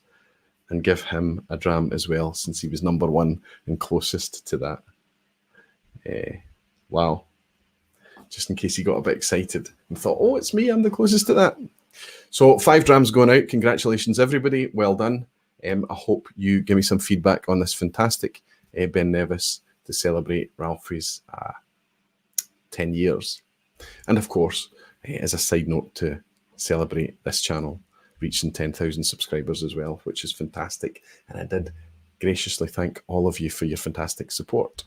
and give him a dram as well, since he was number 1 and closest to that. Wow. Just in case he got a bit excited and thought, oh, it's me, I'm the closest to that. So 5 drams going out. Congratulations, everybody. Well done. I hope you give me some feedback on this fantastic Ben Nevis to celebrate Ralphie's 10 years. And of course, as a side note, to celebrate this channel reaching 10,000 subscribers as well, which is fantastic. And I did graciously thank all of you for your fantastic support.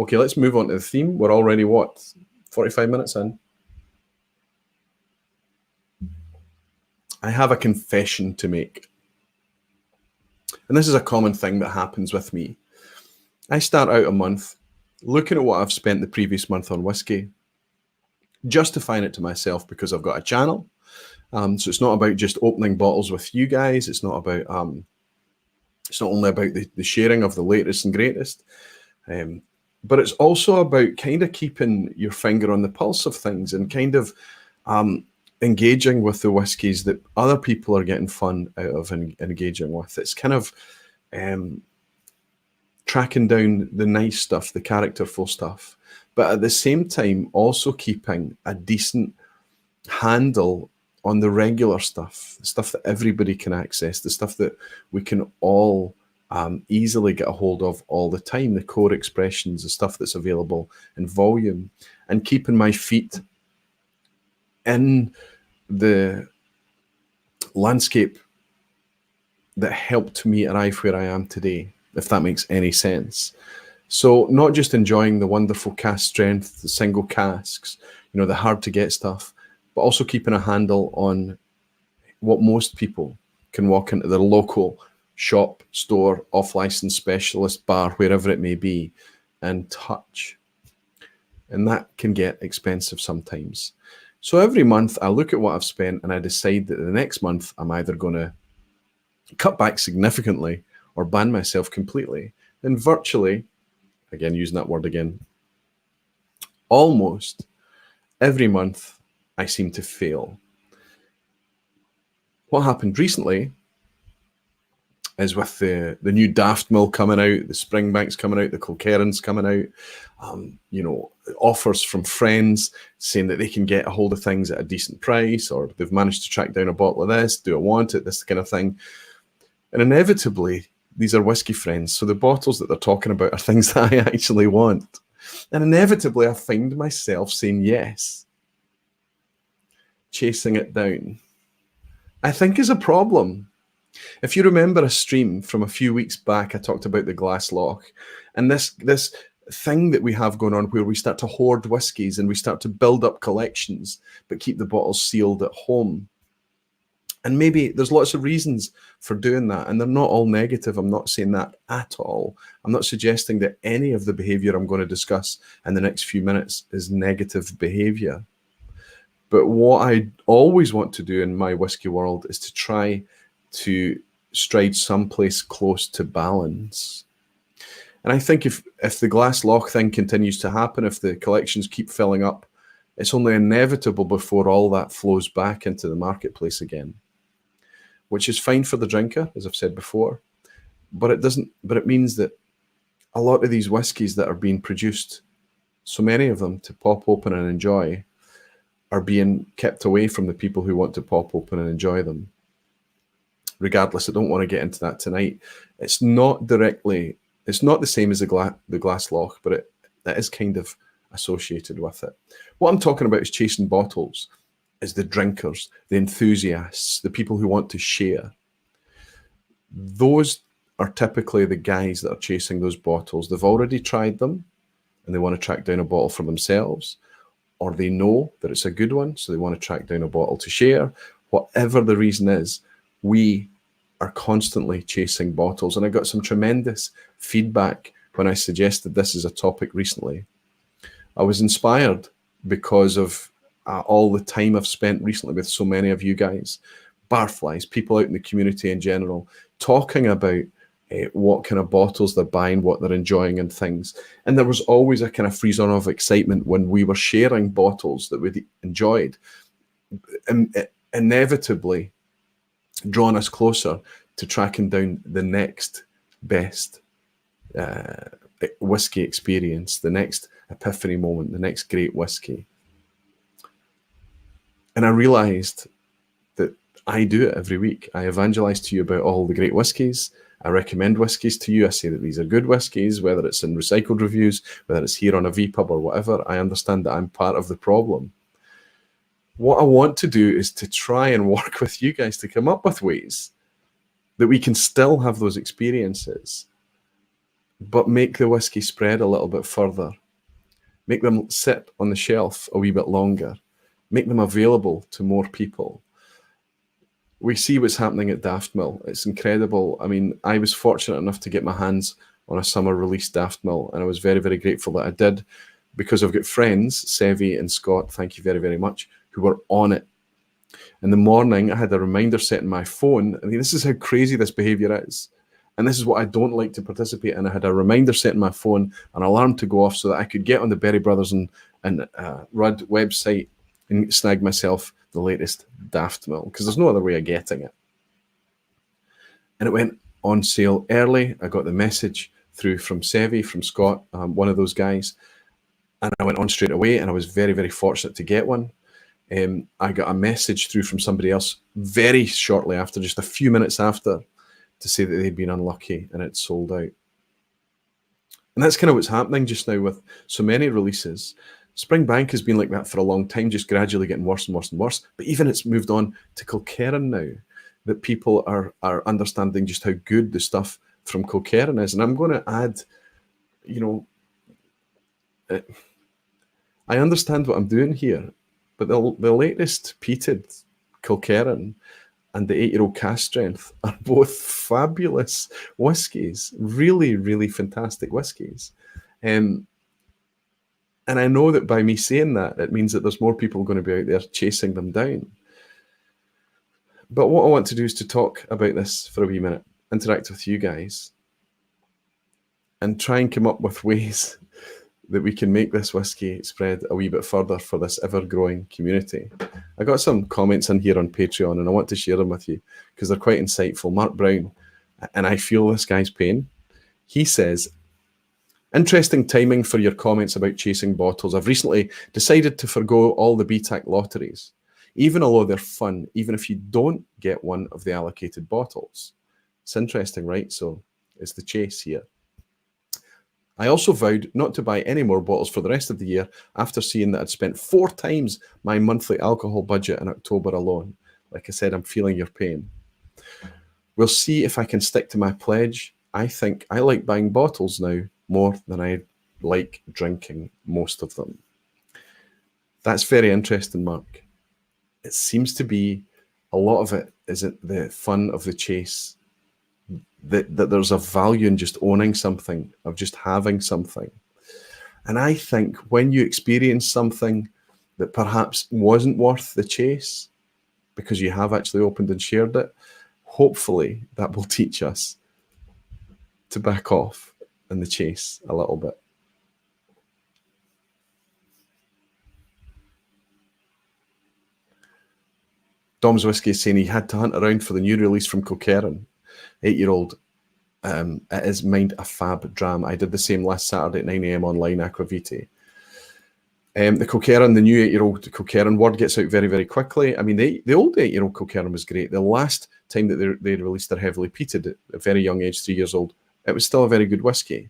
Okay, let's move on to the theme. We're already, what, 45 minutes in? I have a confession to make. And this is a common thing that happens with me. I start out a month looking at what I've spent the previous month on whiskey, justifying it to myself because I've got a channel. So it's not about just opening bottles with you guys. It's not about, it's not only about the sharing of the latest and greatest, but it's also about kind of keeping your finger on the pulse of things and kind of engaging with the whiskies that other people are getting fun out of and engaging with. It's kind of tracking down the nice stuff, the characterful stuff, but at the same time also keeping a decent handle on the regular stuff, the stuff that everybody can access, the stuff that we can all easily get a hold of all the time, the core expressions, the stuff that's available in volume, and keeping my feet in the landscape that helped me arrive where I am today, if that makes any sense. So not just enjoying the wonderful cask strength, the single casks, you know, the hard to get stuff, but also keeping a handle on what most people can walk into their local shop, store, off-license specialist bar, wherever it may be, and touch. And that can get expensive sometimes. So every month I look at what I've spent and I decide that the next month I'm either going to cut back significantly or ban myself completely. And virtually, again, using that word again, almost every month I seem to fail. What happened recently is with the new Daft Mill coming out, the Springbanks coming out, the Kilkerrans coming out, you know, offers from friends saying that they can get a hold of things at a decent price, or they've managed to track down a bottle of this, do I want it, this kind of thing. And inevitably, these are whiskey friends. So the bottles that they're talking about are things that I actually want. And inevitably, I find myself saying yes, chasing it down. I think is a problem. If you remember a stream from a few weeks back, I talked about the glass lock and this thing that we have going on where we start to hoard whiskies and we start to build up collections, but keep the bottles sealed at home. And maybe there's lots of reasons for doing that, and they're not all negative. I'm not saying that at all. I'm not suggesting that any of the behavior I'm going to discuss in the next few minutes is negative behavior. But what I always want to do in my whiskey world is to try to stride someplace close to balance. And I think if the glass lock thing continues to happen, if the collections keep filling up, it's only inevitable before all that flows back into the marketplace again, which is fine for the drinker, as I've said before, but it means that a lot of these whiskies that are being produced, so many of them to pop open and enjoy, are being kept away from the people who want to pop open and enjoy them. Regardless, I don't want to get into that tonight. It's not the same as the glass lock, but that is kind of associated with it. What I'm talking about is chasing bottles, is the drinkers, the enthusiasts, the people who want to share. Those are typically the guys that are chasing those bottles. They've already tried them and they want to track down a bottle for themselves, or they know that it's a good one, so they want to track down a bottle to share. Whatever the reason is, we are constantly chasing bottles. And I got some tremendous feedback when I suggested this as a topic recently. I was inspired because of all the time I've spent recently with so many of you guys, barflies, people out in the community in general, talking about what kind of bottles they're buying, what they're enjoying and things. And there was always a kind of frisson of excitement when we were sharing bottles that we enjoyed, and inevitably drawn us closer to tracking down the next best whiskey experience, the next epiphany moment, the next great whiskey. And I realized that I do it every week. I evangelize to you about all the great whiskies. I recommend whiskies to you. I say that these are good whiskies, whether it's in recycled reviews, whether it's here on a vPub or whatever. I understand that I'm part of the problem. What I want to do is to try and work with you guys to come up with ways that we can still have those experiences, but make the whiskey spread a little bit further, make them sit on the shelf a wee bit longer, make them available to more people. We see what's happening at Daft Mill. It's incredible. I mean, I was fortunate enough to get my hands on a summer release Daft Mill, and I was very, very grateful that I did, because I've got friends, Sevi and Scott, thank you very, very much, who were on it. In the morning, I had a reminder set in my phone. I mean, this is how crazy this behavior is. And this is what I don't like to participate in. I had a reminder set in my phone, an alarm to go off so that I could get on the Berry Brothers and Rudd website and snag myself the latest Daft Mill, because there's no other way of getting it. And it went on sale early. I got the message through from Sevi, from Scott, one of those guys. And I went on straight away, and I was very, very fortunate to get one. I got a message through from somebody else very shortly after, just a few minutes after, to say that they'd been unlucky and it sold out. And that's kind of what's happening just now with so many releases. Springbank has been like that for a long time, just gradually getting worse and worse and worse. But even it's moved on to Kilkerran now, that people are understanding just how good the stuff from Kilkerran is. And I'm going to add, I understand what I'm doing here, but the latest peated Kilkerran and the 8-year-old cask strength are both fabulous whiskies, really, really fantastic whiskies. And I know that by me saying that, it means that there's more people going to be out there chasing them down. But what I want to do is to talk about this for a wee minute, interact with you guys, and try and come up with ways that we can make this whiskey spread a wee bit further for this ever-growing community. I got some comments in here on Patreon, and I want to share them with you because they're quite insightful. Mark Brown, and I feel this guy's pain. He says, interesting timing for your comments about chasing bottles. I've recently decided to forgo all the BTAC lotteries, even although they're fun, even if you don't get one of the allocated bottles. It's interesting, right? So it's the chase here. I also vowed not to buy any more bottles for the rest of the year after seeing that I'd spent 4 times my monthly alcohol budget in October alone. Like I said, I'm feeling your pain. We'll see if I can stick to my pledge. I think I like buying bottles now more than I like drinking most of them. That's very interesting, Mark. It seems to be a lot of it isn't the fun of the chase, that there's a value in just owning something, of just having something. And I think when you experience something that perhaps wasn't worth the chase because you have actually opened and shared it, hopefully that will teach us to back off in the chase a little bit. Dom's Whiskey is saying he had to hunt around for the new release from Coquerin. 8-year-old. It is Mind a Fab Dram. I did the same last Saturday at 9 AM online, Aquavite. The Coquerin, the new 8-year-old Coquerin, word gets out very, very quickly. I mean, the old 8-year-old Coquerin was great. The last time that they released their heavily peated at a very young age, 3 years old, it was still a very good whiskey.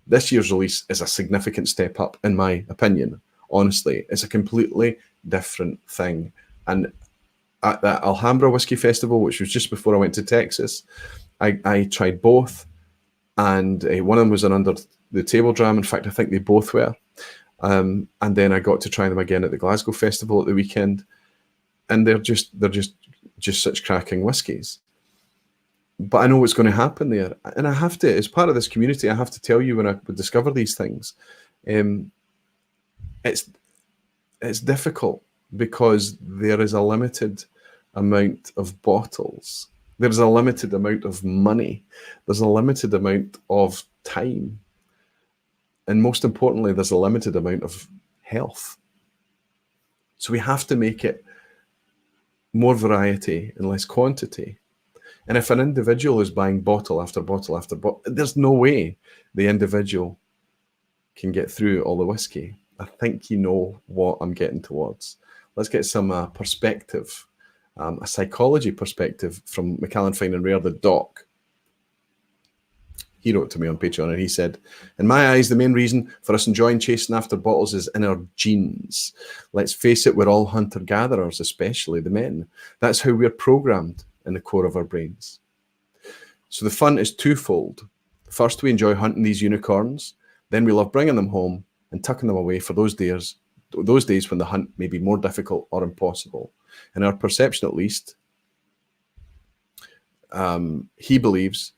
This year's release is a significant step up, in my opinion. Honestly, it's a completely different thing. And at that Alhambra Whiskey Festival, which was just before I went to Texas, I tried both, and one of them was an under the table dram. In fact, I think they both were. And then I got to try them again at the Glasgow Festival at the weekend, and they're just such cracking whiskies. But I know what's going to happen there, and I have to, as part of this community, I have to tell you when I would discover these things. It's difficult because there is a limited amount of bottles. There's a limited amount of money. There's a limited amount of time. And most importantly, there's a limited amount of health. So we have to make it more variety and less quantity. And if an individual is buying bottle after bottle after bottle, there's no way the individual can get through all the whiskey. I think you know what I'm getting towards. Let's get some perspective, a psychology perspective from Macallan Fine and Rare, the doc. He wrote to me on Patreon and he said, in my eyes, the main reason for us enjoying chasing after bottles is in our genes. Let's face it, we're all hunter-gatherers, especially the men. That's how we're programmed in the core of our brains. So the fun is twofold. First, we enjoy hunting these unicorns. Then we love bringing them home and tucking them away for those days when the hunt may be more difficult or impossible. In our perception, at least, he believes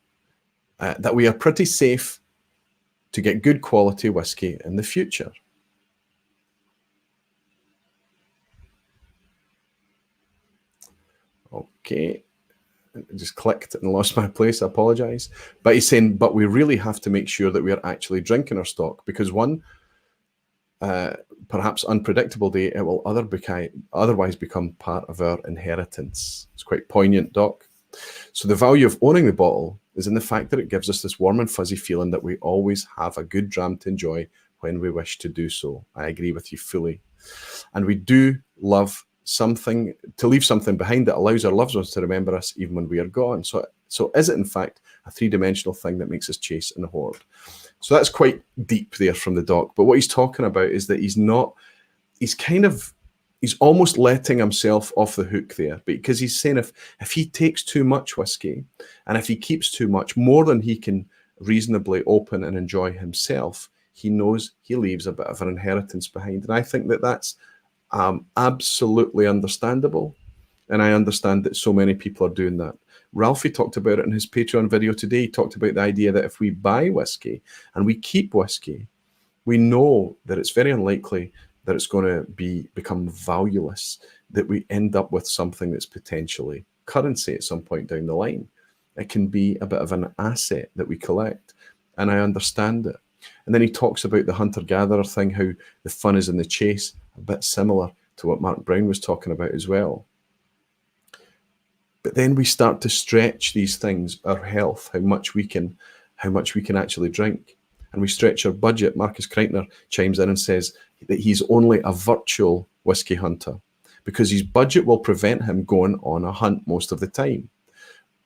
that we are pretty safe to get good quality whiskey in the future. Okay, I just clicked and lost my place, I apologize. But he's saying, but we really have to make sure that we are actually drinking our stock, because one perhaps unpredictable day, it will otherwise become part of our inheritance. It's quite poignant, Doc. So the value of owning the bottle is in the fact that it gives us this warm and fuzzy feeling that we always have a good dram to enjoy when we wish to do so. I agree with you fully. And we do love something, to leave something behind that allows our loved ones to remember us even when we are gone. So is it in fact a three-dimensional thing that makes us chase and hoard? So that's quite deep there from the doc. But what he's talking about is that he's almost letting himself off the hook there, because he's saying if he takes too much whiskey and if he keeps too much, more than he can reasonably open and enjoy himself, he knows he leaves a bit of an inheritance behind. And I think that that's absolutely understandable. And I understand that so many people are doing that. Ralphie talked about it in his Patreon video today. He talked about the idea that if we buy whiskey and we keep whiskey, we know that it's very unlikely that it's going to become valueless, that we end up with something that's potentially currency at some point down the line. It can be a bit of an asset that we collect, and I understand it. And then he talks about the hunter-gatherer thing, how the fun is in the chase, a bit similar to what Mark Brown was talking about as well. But then we start to stretch these things, our health, how much we can actually drink. And we stretch our budget. Marcus Kreitner chimes in and says that he's only a virtual whiskey hunter because his budget will prevent him going on a hunt most of the time.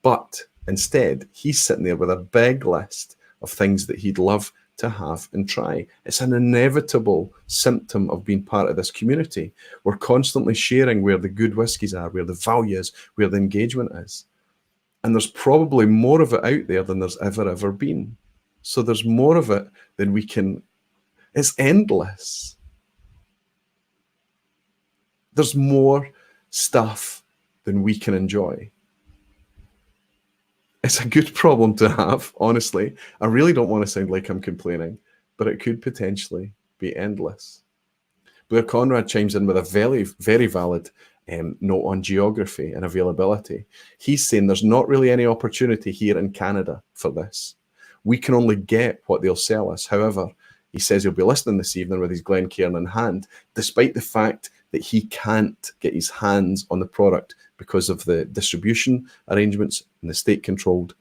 But Instead, he's sitting there with a big list of things that he'd love to have and try. It's an inevitable symptom of being part of this community. We're constantly sharing where the good whiskies are, where the value is, where the engagement is. And there's probably more of it out there than there's ever been. So there's more of it than we can, it's endless. There's more stuff than we can enjoy. It's a good problem to have, honestly. I really don't want to sound like I'm complaining, but it could potentially be endless. Blair Conrad chimes in with a very valid note on geography and availability. He's saying there's not really any opportunity here in Canada for this. We can only get what they'll sell us. However, he says he'll be listening this evening with his Glencairn in hand, despite the fact that he can't get his hands on the product because of the distribution arrangements and the state-controlled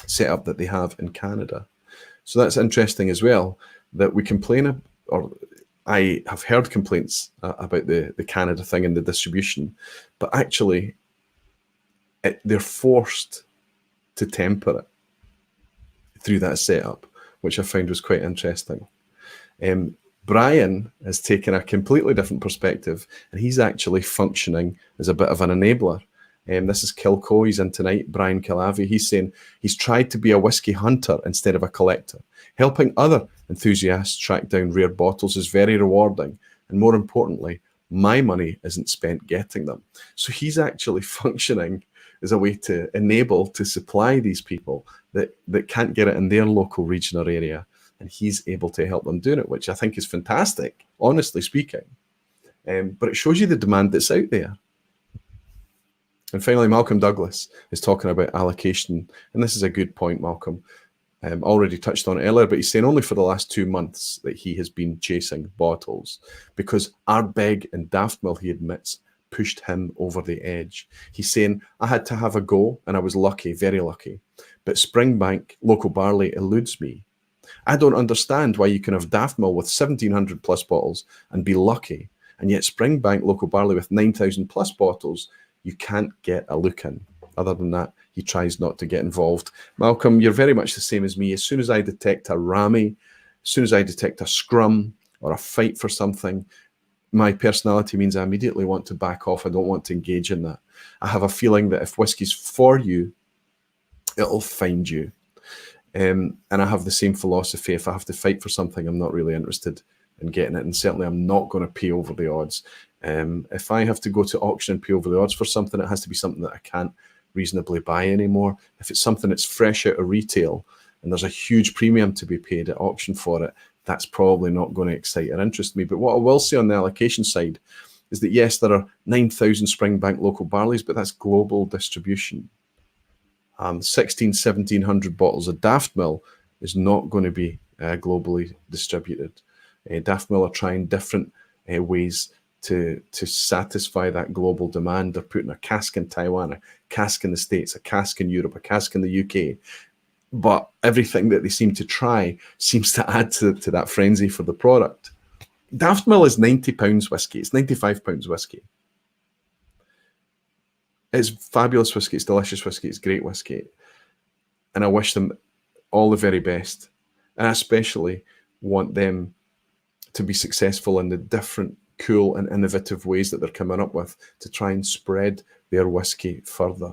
setup that they have in Canada. So that's interesting as well, that we complain, or I have heard complaints about the Canada thing and the distribution, but actually they're forced to temper it through that setup, which I found was quite interesting. Brian has taken a completely different perspective, and he's actually functioning as a bit of an enabler. This is Kilco, he's in tonight, Brian Kilavi. He's saying he's tried to be a whiskey hunter instead of a collector. Helping other enthusiasts track down rare bottles is very rewarding, and more importantly, my money isn't spent getting them. So he's actually functioning as a way to enable, to supply these people that can't get it in their local region or area, and he's able to help them do it, which I think is fantastic, honestly speaking. But it shows you the demand that's out there. And finally, Malcolm Douglas is talking about allocation, and this is a good point, Malcolm. Already touched on it earlier, but he's saying only for the last 2 months that he has been chasing bottles because Ardbeg and Daftmill, he admits, pushed him over the edge. He's saying, I had to have a go and I was lucky, very lucky. But Springbank local barley eludes me. I don't understand why you can have Daftmill with 1,700 plus bottles and be lucky, and yet Springbank local barley with 9,000 plus bottles, you can't get a look in. Other than that, he tries not to get involved. Malcolm, you're very much the same as me. As soon as I detect a rammy, as soon as I detect a scrum or a fight for something, my personality means I immediately want to back off. I don't want to engage in that. I have a feeling that if whiskey's for you, it'll find you. And I have the same philosophy. If I have to fight for something, I'm not really interested in getting it. And certainly I'm not going to pay over the odds. If I have to go to auction and pay over the odds for something, it has to be something that I can't reasonably buy anymore. If it's something that's fresh out of retail and there's a huge premium to be paid at auction for it, that's probably not going to excite or interest me. But what I will say on the allocation side is that, yes, there are 9,000 Springbank local barleys, but that's global distribution. 1,700 bottles of Daftmill is not going to be globally distributed. Daftmill are trying different ways to satisfy that global demand. They're putting a cask in Taiwan, a cask in the States, a cask in Europe, a cask in the UK. But everything that they seem to try seems to add to that frenzy for the product. Daftmill is £90 whiskey. It's £95 whiskey. It's fabulous whiskey. It's delicious whiskey. It's great whiskey. And I wish them all the very best. And I especially want them to be successful in the different cool and innovative ways that they're coming up with to try and spread their whiskey further.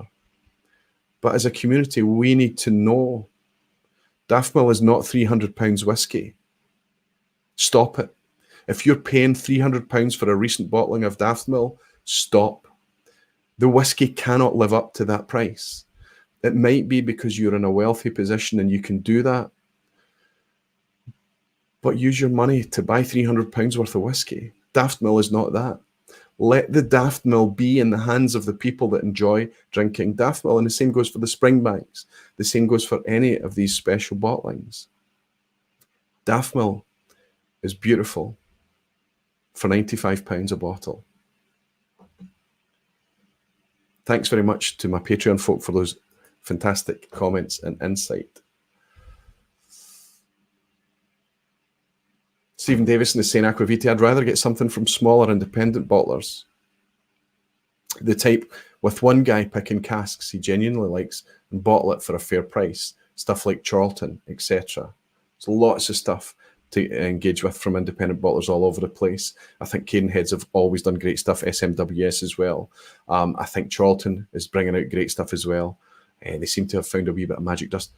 But as a community, we need to know Daftmill is not £300 whiskey. Stop it. If you're paying £300 for a recent bottling of Daftmill, stop. The whiskey cannot live up to that price. It might be because you're in a wealthy position and you can do that, but use your money to buy £300 worth of whiskey. Daftmill is not that. Let the Daftmill be in the hands of the people that enjoy drinking Daftmill, and the same goes for the Springbanks. The same goes for any of these special bottlings. Daftmill is beautiful for £95 a bottle. Thanks very much to my Patreon folk for those fantastic comments and insight. Stephen Davison is saying, Aquavita, I'd rather get something from smaller independent bottlers. The type with one guy picking casks he genuinely likes and bottle it for a fair price. Stuff like Charlton, etc. There's lots of stuff to engage with from independent bottlers all over the place. I think Cadenheads have always done great stuff, SMWS as well. I think Charlton is bringing out great stuff as well. They seem to have found a wee bit of magic dust,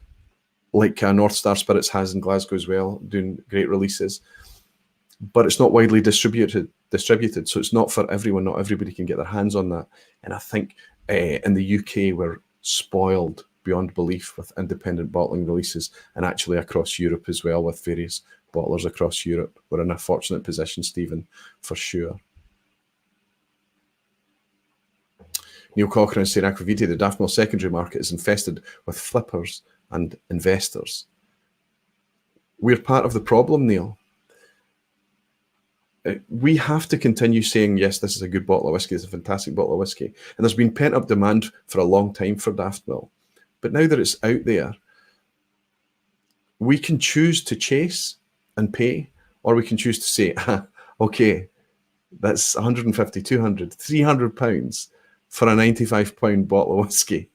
like North Star Spirits has in Glasgow as well, doing great releases. But it's not widely distributed, so it's not for everyone. Not everybody can get their hands on that. And I think in the UK, we're spoiled beyond belief with independent bottling releases, and actually across Europe as well with various bottlers across Europe. We're in a fortunate position, Stephen, for sure. Neil Cochrane is saying, Aquaviti, the Daft Mill secondary market is infested with flippers and investors. We're part of the problem, Neil. We have to continue saying, yes, this is a good bottle of whiskey, it's a fantastic bottle of whiskey. And there's been pent-up demand for a long time for Daft Mill. But now that it's out there, we can choose to chase and pay, or we can choose to say, okay, that's 150, 200, 300 pounds for a 95-pound bottle of whiskey.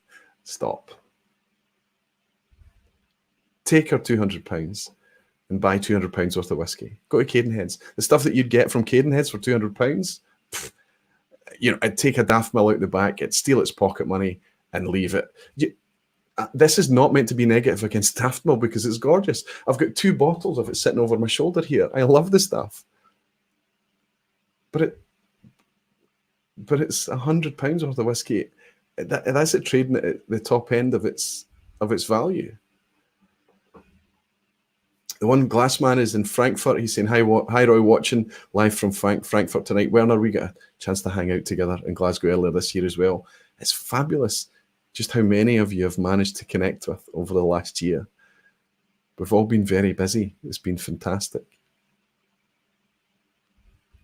Stop. Take our 200 pounds and buy 200 pounds worth of whiskey. Go to Cadenheads. The stuff that you'd get from Cadenheads for 200 pounds, I'd take a Daft Mill out the back, I'd steal its pocket money and leave it. This is not meant to be negative against Daft Mill because it's gorgeous. I've got 2 bottles of it sitting over my shoulder here. I love the stuff. But it's £100 worth of whiskey. That's it trading at the top end of its value. The one Glassman is in Frankfurt. He's saying, hi Roy, watching live from Frankfurt tonight. Werner, we got a chance to hang out together in Glasgow earlier this year as well. It's fabulous just how many of you have managed to connect with over the last year. We've all been very busy. It's been fantastic.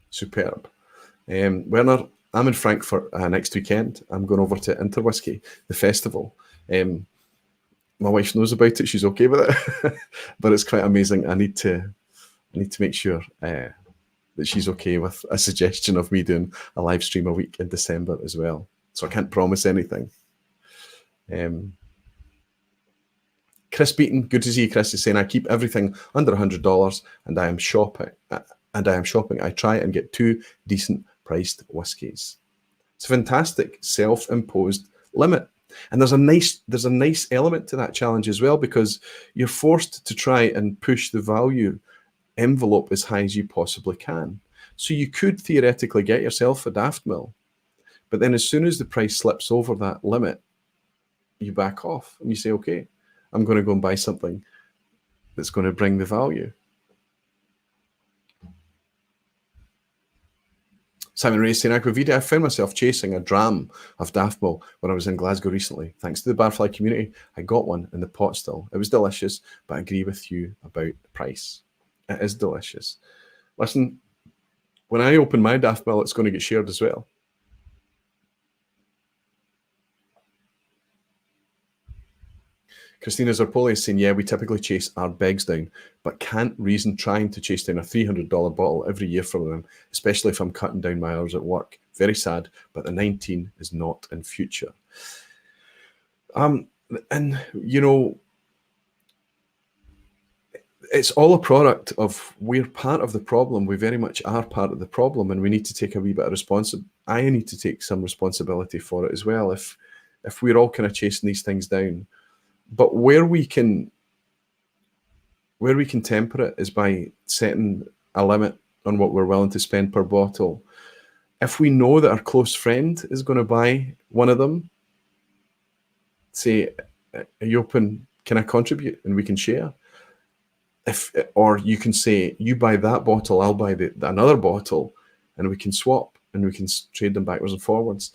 Superb. Werner, I'm in Frankfurt next weekend. I'm going over to Interwhiskey, the festival. My wife knows about it. She's okay with it, but it's quite amazing. I need to make sure that she's okay with a suggestion of me doing a live stream a week in December as well. So I can't promise anything. Chris Beaton, good to see you, Chris, is saying, I keep everything under $100 and I am shopping. I try and get 2 decent priced whiskies. It's a fantastic self-imposed limit. And there's a nice element to that challenge as well, because you're forced to try and push the value envelope as high as you possibly can. So you could theoretically get yourself a Daft Mill, but then as soon as the price slips over that limit, you back off and you say, okay, I'm going to go and buy something that's going to bring the value. Simon Ray saying, Aquavita, I found myself chasing a dram of Daft Mill when I was in Glasgow recently. Thanks to the Barfly community, I got one in the pot still. It was delicious, but I agree with you about the price. It is delicious. Listen, when I open my Daft Mill, it's going to get shared as well. Christina Zarpoli is saying, yeah, we typically chase our begs down, but can't reason trying to chase down a $300 bottle every year from them, especially if I'm cutting down my hours at work. Very sad, but the 19 is not in future. And, it's all a product of, we're part of the problem. We very much are part of the problem, and we need to take a wee bit of responsibility. I need to take some responsibility for it as well. If we're all kind of chasing these things down, but where we can temper it is by setting a limit on what we're willing to spend per bottle. If we know that our close friend is going to buy one of them, say, are you open? Can I contribute? And we can share. Or you can say, you buy that bottle, I'll buy another bottle, and we can swap and we can trade them backwards and forwards.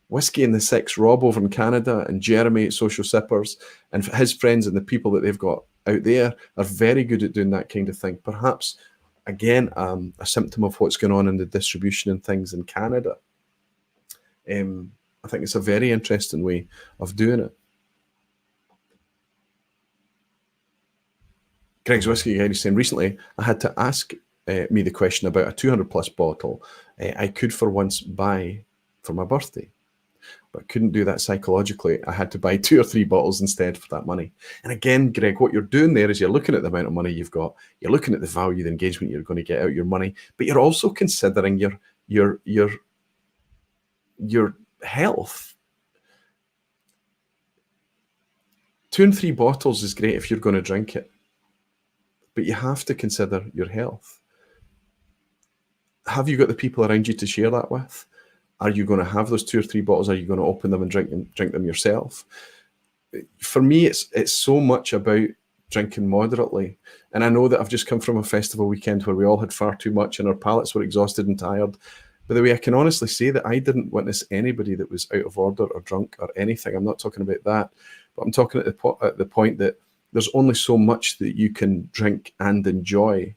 Whiskey and the Six, Rob over in Canada, and Jeremy at Social Sippers, and his friends and the people that they've got out there are very good at doing that kind of thing. Perhaps, again, a symptom of what's going on in the distribution and things in Canada. I think it's a very interesting way of doing it. Greg's Whiskey Guide is saying, recently I had to ask me the question about a 200 plus bottle I could for once buy for my birthday. but I couldn't do that psychologically. I had to buy 2 or 3 bottles instead for that money. And again, Greg, what you're doing there is you're looking at the amount of money you've got, you're looking at the value, the engagement you're going to get out of your money, but you're also considering your health. 2 and 3 bottles is great if you're going to drink it, but you have to consider your health. Have you got the people around you to share that with? Are you going to have those 2 or 3 bottles? Are you going to open them and drink them yourself? For me, it's so much about drinking moderately. And I know that I've just come from a festival weekend where we all had far too much and our palates were exhausted and tired. By the way, I can honestly say that I didn't witness anybody that was out of order or drunk or anything. I'm not talking about that, but I'm talking at the point that there's only so much that you can drink and enjoy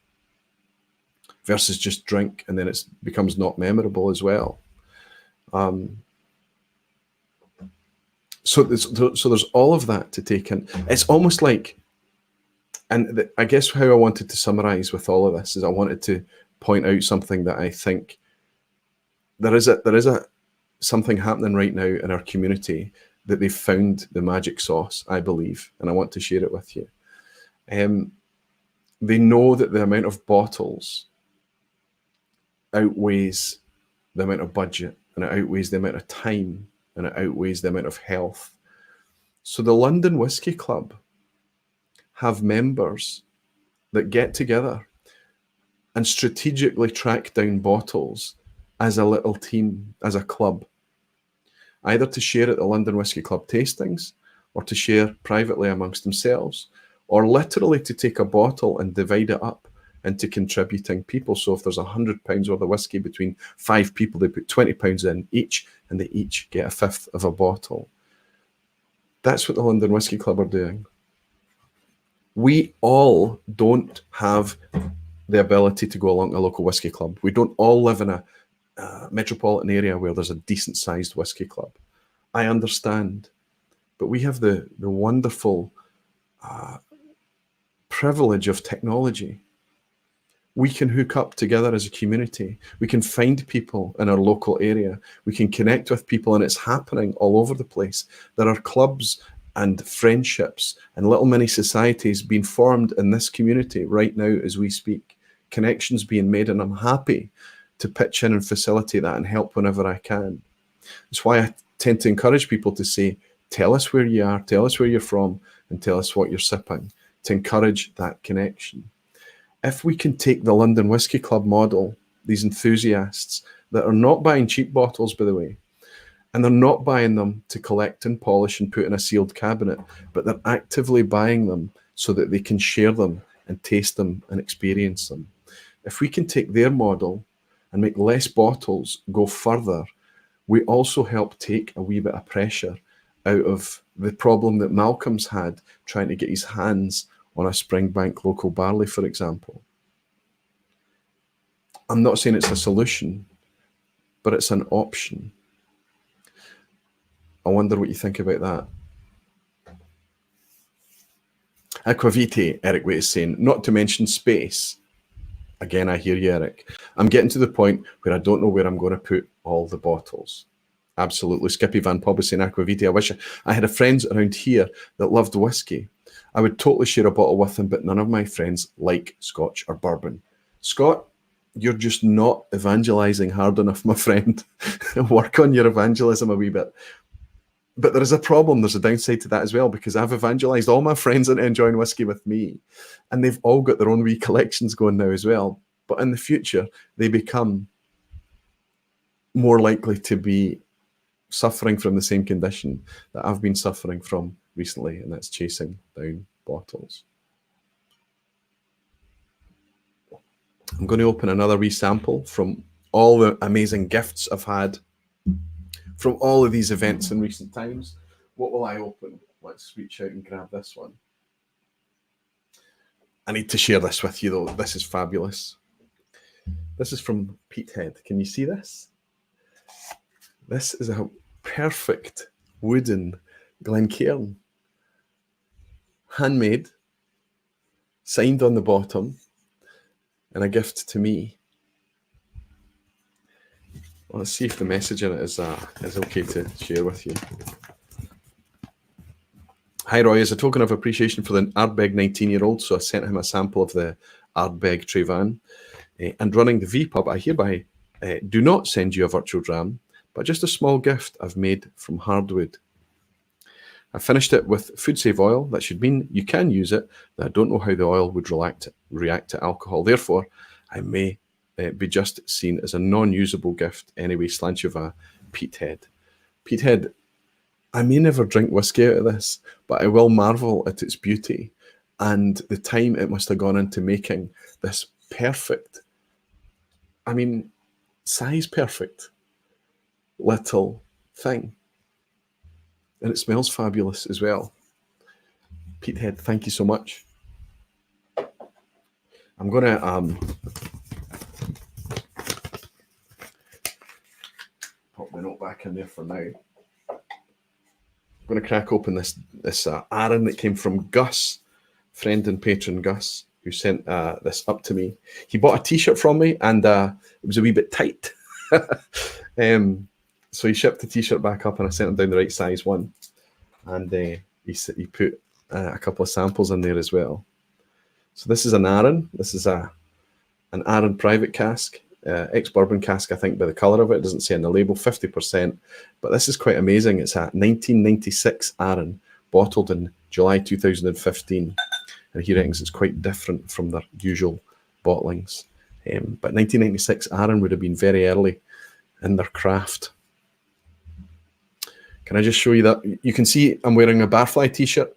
versus just drink, and then it becomes not memorable as well. So there's all of that to take in. It's almost like, and I guess how I wanted to summarize with all of this is I wanted to point out something that I think there is something happening right now in our community that they've found the magic sauce, I believe, and I want to share it with you. They know that the amount of bottles outweighs the amount of budget, and it outweighs the amount of time, and it outweighs the amount of health. So the London Whisky Club have members that get together and strategically track down bottles as a little team, as a club, either to share at the London Whisky Club tastings or to share privately amongst themselves, or literally to take a bottle and divide it up into contributing people. So if there's £100 worth of whiskey between 5 people, they put £20 in each, and they each get a fifth of a bottle. That's what the London Whisky Club are doing. We all don't have the ability to go along to a local whisky club. We don't all live in a metropolitan area where there's a decent sized whisky club. I understand, but we have the wonderful privilege of technology. We can hook up together as a community. We can find people in our local area. We can connect with people, and it's happening all over the place. There are clubs and friendships and little mini societies being formed in this community right now as we speak. Connections being made, and I'm happy to pitch in and facilitate that and help whenever I can. That's why I tend to encourage people to say, tell us where you are, tell us where you're from, and tell us what you're sipping, to encourage that connection. If we can take the London Whisky Club model, these enthusiasts that are not buying cheap bottles, by the way, and they're not buying them to collect and polish and put in a sealed cabinet, but they're actively buying them so that they can share them and taste them and experience them. If we can take their model and make less bottles go further, we also help take a wee bit of pressure out of the problem that Malcolm's had trying to get his hands on a Springbank local barley, for example. I'm not saying it's a solution, but it's an option. I wonder what you think about that. Aquavite, Eric Waite is saying, not to mention space. Again, I hear you, Eric. I'm getting to the point where I don't know where I'm going to put all the bottles. Absolutely. Skippy Van Pub is saying, Aquavite, I wish I had a friends around here that loved whiskey. I would totally share a bottle with them, but none of my friends like Scotch or bourbon. Scott, you're just not evangelizing hard enough, my friend. Work on your evangelism a wee bit. But there is a problem. There's a downside to that as well, because I've evangelized all my friends into enjoying whiskey with me, and they've all got their own wee collections going now as well. But in the future, they become more likely to be suffering from the same condition that I've been suffering from recently, and that's chasing down bottles. I'm going to open another wee sample from all the amazing gifts I've had from all of these events in recent times. What will I open? Let's reach out and grab this one. I need to share this with you though. This is fabulous. This is from Peathead. Can you see this? This is a perfect wooden Glencairn. Handmade, signed on the bottom, and a gift to me. Let's see if the message in it is okay to share with you. Hi Roy, as a token of appreciation for the Ardbeg 19-year-old, so I sent him a sample of the Ardbeg Trevan. And running the vPub, I hereby do not send you a virtual dram, but just a small gift I've made from hardwood. I finished it with food save oil. That should mean you can use it. I don't know how the oil would react to alcohol. Therefore, I may be just seen as a non-usable gift anyway. Slancheva, Peathead. Peathead, I may never drink whiskey out of this, but I will marvel at its beauty and the time it must have gone into making this perfect, I mean, size perfect little thing. And it smells fabulous as well. Peathead, thank you so much. I'm going to pop the note back in there for now. I'm going to crack open this Aaron that came from Gus, friend and patron Gus, who sent this up to me. He bought a T-shirt from me, and it was a wee bit tight. So he shipped the T-shirt back up, and I sent him down the right size one. And he put a couple of samples in there as well. So this is an Aaron. This is an Aaron private cask, ex-bourbon cask, I think, by the colour of it. It doesn't say on the label, 50%. But this is quite amazing. It's a 1996 Aaron, bottled in July 2015. And he reckons it's quite different from their usual bottlings. But 1996 Aaron would have been very early in their craft. Can I just show you that? You can see I'm wearing a Barfly T-shirt.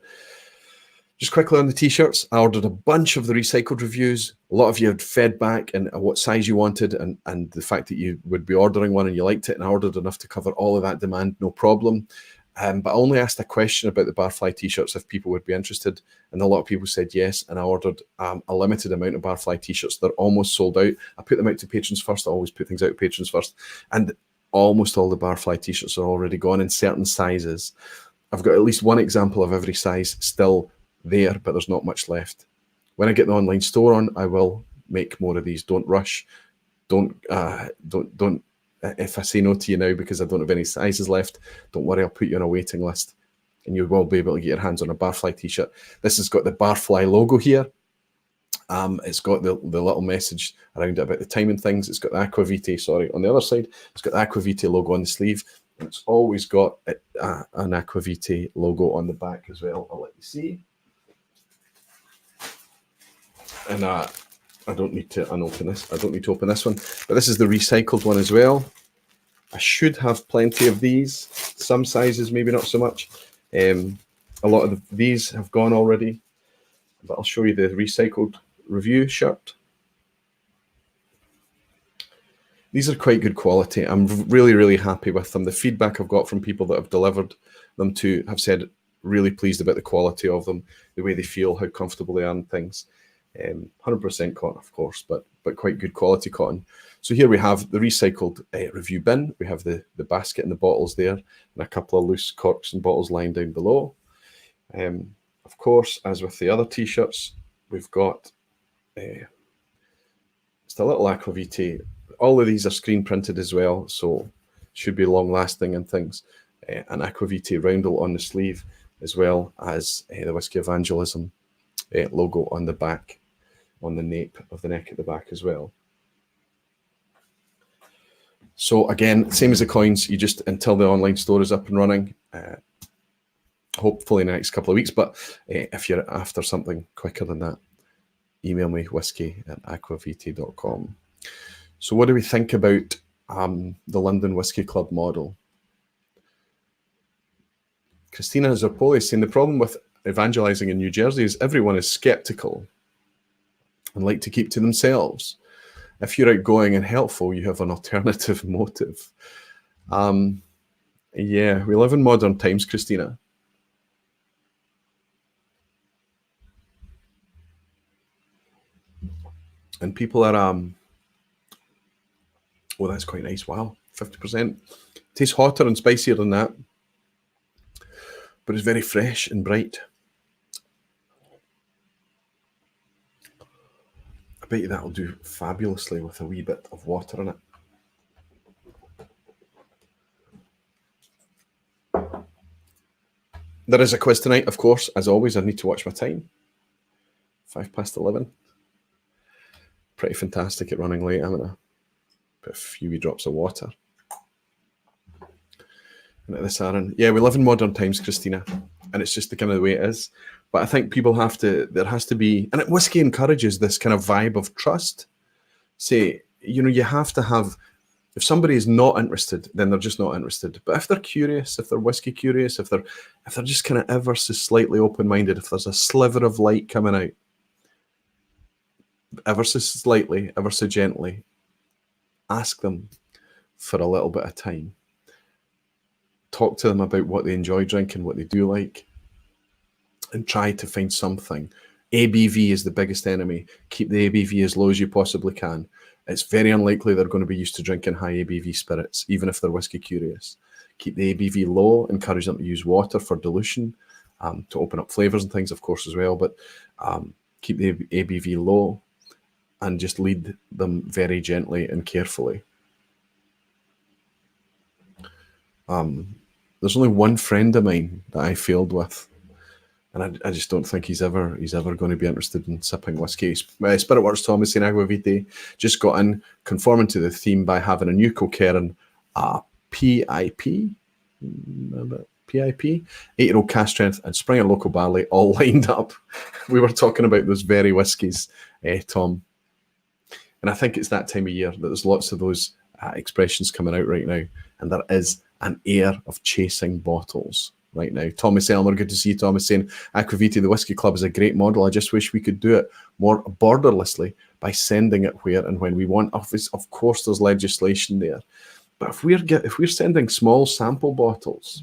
Just quickly on the T-shirts, I ordered a bunch of the recycled reviews. A lot of you had fed back and what size you wanted and the fact that you would be ordering one and you liked it, and I ordered enough to cover all of that demand, no problem. But I only asked a question about the Barfly T-shirts if people would be interested, and a lot of people said yes, and I ordered a limited amount of Barfly T-shirts. They're almost sold out. I put them out to patrons first. I always put things out to patrons first. And almost all the Barfly T-shirts are already gone in certain sizes. I've got at least one example of every size still there, but there's not much left. When I get the online store on, I will make more of these. Don't rush. Don't. If I say no to you now because I don't have any sizes left, don't worry. I'll put you on a waiting list, and you will be able to get your hands on a Barfly T-shirt. This has got the Barfly logo here. It's got the little message around it about the timing things. It's got the Aquavite, sorry, on the other side. It's got the Aquavite logo on the sleeve. And it's always got an Aquavite logo on the back as well. I'll let you see. And I don't need to unopen this. I don't need to open this one. But this is the recycled one as well. I should have plenty of these. Some sizes, maybe not so much. A lot of these have gone already. But I'll show you the recycled review shirt. These are quite good quality. I'm really, really happy with them. The feedback I've got from people that have delivered them to have said really pleased about the quality of them, the way they feel, how comfortable they are and things. 100% cotton, of course, but quite good quality cotton. So here we have the recycled review bin. We have the basket and the bottles there, and a couple of loose corks and bottles lying down below. Of course, as with the other T-shirts, we've got just a little Aquavite. All of these are screen printed as well, so should be long lasting and things. An Aquavite roundel on the sleeve, as well as the Whisky Evangelism logo on the back, on the nape of the neck at the back as well. So again, same as the coins, you just, until the online store is up and running, hopefully in the next couple of weeks, but if you're after something quicker than that, email me whisky@aquavite.com. So what do we think about the London Whisky Club model? Christina Zarpoli is saying the problem with evangelizing in New Jersey is everyone is skeptical and like to keep to themselves. If you're outgoing and helpful, you have an alternative motive. Yeah, we live in modern times, Christina. And people are, oh, that's quite nice. Wow, 50%. Tastes hotter and spicier than that, but it's very fresh and bright. I bet you that'll do fabulously with a wee bit of water in it. There is a quiz tonight, of course. As always, I need to watch my time. 11:05. Pretty fantastic at running late. I'm going to put a few wee drops of water. And at this, Aaron. Yeah, we live in modern times, Christina, and it's just the kind of the way it is. But I think people have to, there has to be, and whiskey encourages this kind of vibe of trust. Say, you know, you have to have, if somebody is not interested, then they're just not interested. But if they're curious, if they're whiskey curious, if they're just kind of ever so slightly open-minded, if there's a sliver of light coming out, ever so slightly, ever so gently, ask them for a little bit of time. Talk to them about what they enjoy drinking, what they do like, and try to find something. ABV is the biggest enemy. Keep the ABV as low as you possibly can. It's very unlikely they're going to be used to drinking high ABV spirits, even if they're whiskey curious. Keep the ABV low, encourage them to use water for dilution, to open up flavors and things, of course, as well. But keep the ABV low and just lead them very gently and carefully. There's only one friend of mine that I failed with, and I just don't think he's ever going to be interested in sipping whiskey. Spiritworks Thomas in Agua Vitae just got in, conforming to the theme by having a new Kilkerran PIP, 8-year-old cask strength, and Springer local barley all lined up. We were talking about those very whiskies, Tom. And I think it's that time of year that there's lots of those expressions coming out right now, and there is an air of chasing bottles right now. Thomas Elmer, good to see you, Thomas, saying Aqua Vitae, the Whiskey Club, is a great model. I just wish we could do it more borderlessly by sending it where and when we want. Of course, there's legislation there, but if we're sending small sample bottles,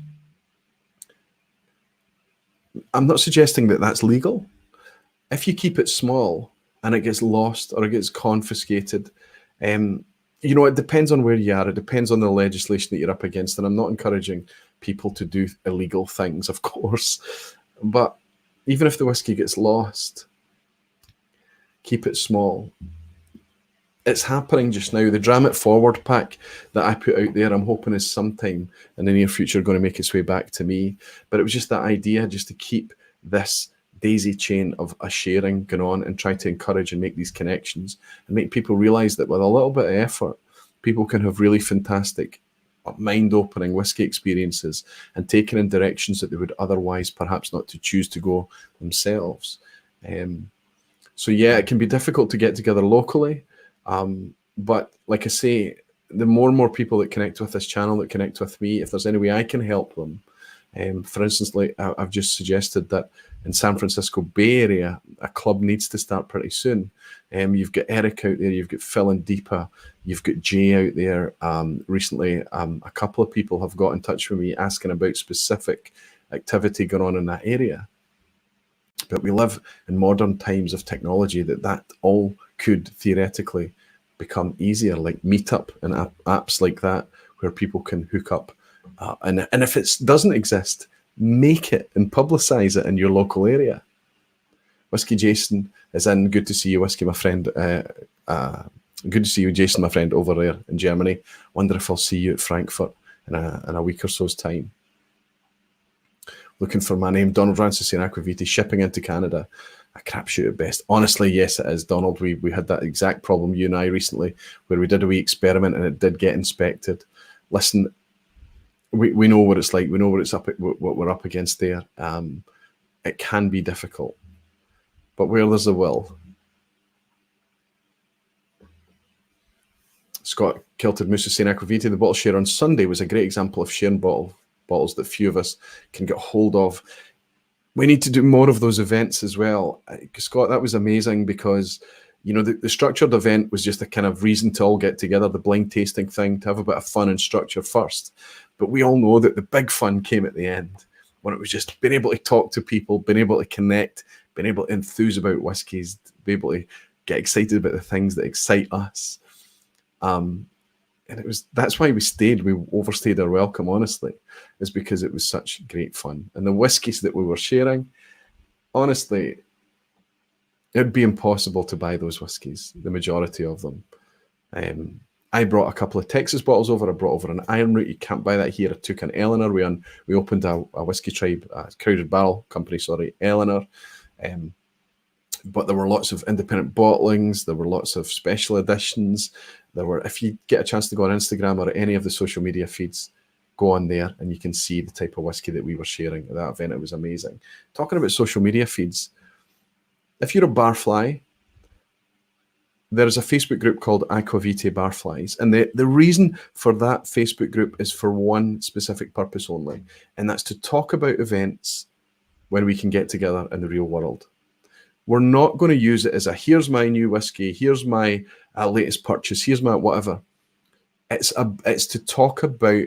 I'm not suggesting that that's legal. If you keep it small and it gets lost or it gets confiscated, you know, it depends on where you are. It depends on the legislation that you're up against. And I'm not encouraging people to do illegal things, of course. But even if the whiskey gets lost, keep it small. It's happening just now. The Dram It Forward pack that I put out there, I'm hoping is sometime in the near future going to make its way back to me. But it was just that idea, just to keep this daisy chain of a sharing going on and try to encourage and make these connections and make people realize that with a little bit of effort, people can have really fantastic, mind-opening whiskey experiences and taken in directions that they would otherwise perhaps not to choose to go themselves. So yeah, it can be difficult to get together locally, but like I say, the more and more people that connect with this channel, that connect with me, if there's any way I can help them. For instance, like I've just suggested that in San Francisco Bay Area, a club needs to start pretty soon. You've got Eric out there, you've got Phil and Deepa, you've got Jay out there. Recently, a couple of people have got in touch with me asking about specific activity going on in that area. But we live in modern times of technology that all could theoretically become easier, like Meetup and apps like that, where people can hook up. And if it doesn't exist, make it and publicize it in your local area. Whiskey Jason is in. Good to see you, Whiskey, my friend. Good to see you, Jason, my friend, over there in Germany. Wonder if I'll see you at Frankfurt in a week or so's time. Looking for my name. Donald Francis in Aqua Vitae, shipping into Canada. A crapshoot at best. Honestly, yes, it is, Donald. We had that exact problem, you and I, recently, where we did a wee experiment and it did get inspected. Listen, we know what it's like. We know what we're up against there. It can be difficult, but where there's a will. Scott Kilted Moose is saying Aqua Vitae, the bottle share on Sunday was a great example of sharing bottles that few of us can get hold of. We need to do more of those events as well. Scott, that was amazing because, you know, the structured event was just a kind of reason to all get together, the blind tasting thing, to have a bit of fun and structure first. But we all know that the big fun came at the end, when it was just being able to talk to people, being able to connect, being able to enthuse about whiskies, be able to get excited about the things that excite us. And that's why we stayed. We overstayed our welcome, honestly, is because it was such great fun. And the whiskies that we were sharing, honestly, it'd be impossible to buy those whiskies, the majority of them. I brought a couple of Texas bottles over. I brought over an Iron Root. You can't buy that here. I took an Eleanor. We opened a Whiskey Tribe, a Crowded Barrel company, Eleanor. But there were lots of independent bottlings. There were lots of special editions. If you get a chance to go on Instagram or any of the social media feeds, go on there and you can see the type of whiskey that we were sharing at that event. It was amazing. Talking about social media feeds, if you're a barfly, there is a Facebook group called Aquavitae Barflies. And the reason for that Facebook group is for one specific purpose only, and that's to talk about events when we can get together in the real world. We're not going to use it as here's my new whiskey, here's my latest purchase, here's my whatever. It's to talk about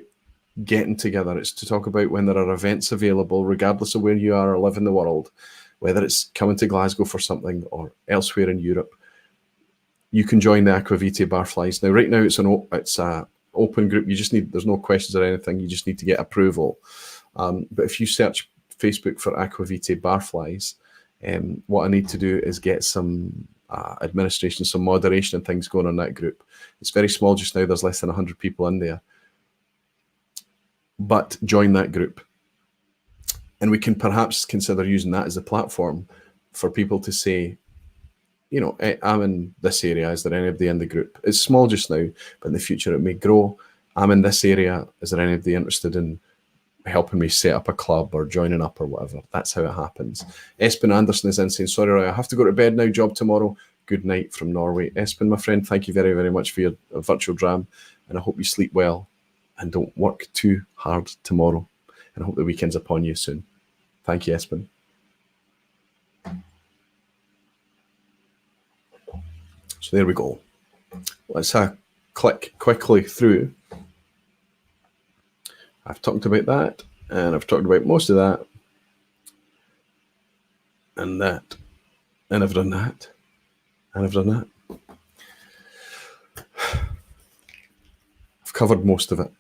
getting together. It's to talk about when there are events available, regardless of where you are or live in the world, whether it's coming to Glasgow for something or elsewhere in Europe. You can join the Aquavitae Barflies. Now, right now, it's an open group. There's no questions or anything. You just need to get approval. But if you search Facebook for Aquavitae Barflies, what I need to do is get some administration, some moderation and things going on that group. It's very small just now. There's less than 100 people in there. But join that group. And we can perhaps consider using that as a platform for people to say, I'm in this area. Is there anybody in the group? It's small just now, but in the future it may grow. I'm in this area. Is there anybody interested in helping me set up a club or joining up or whatever? That's how it happens. Espen Anderson is in saying, sorry, Roy, I have to go to bed now. Job tomorrow. Good night from Norway. Espen, my friend, thank you very, very much for your virtual dram. And I hope you sleep well and don't work too hard tomorrow. And I hope the weekend's upon you soon. Thank you, Espen. So there we go. Let's click quickly through. I've talked about that, and I've talked about most of that, and that, and I've done that, and I've done that. I've covered most of it.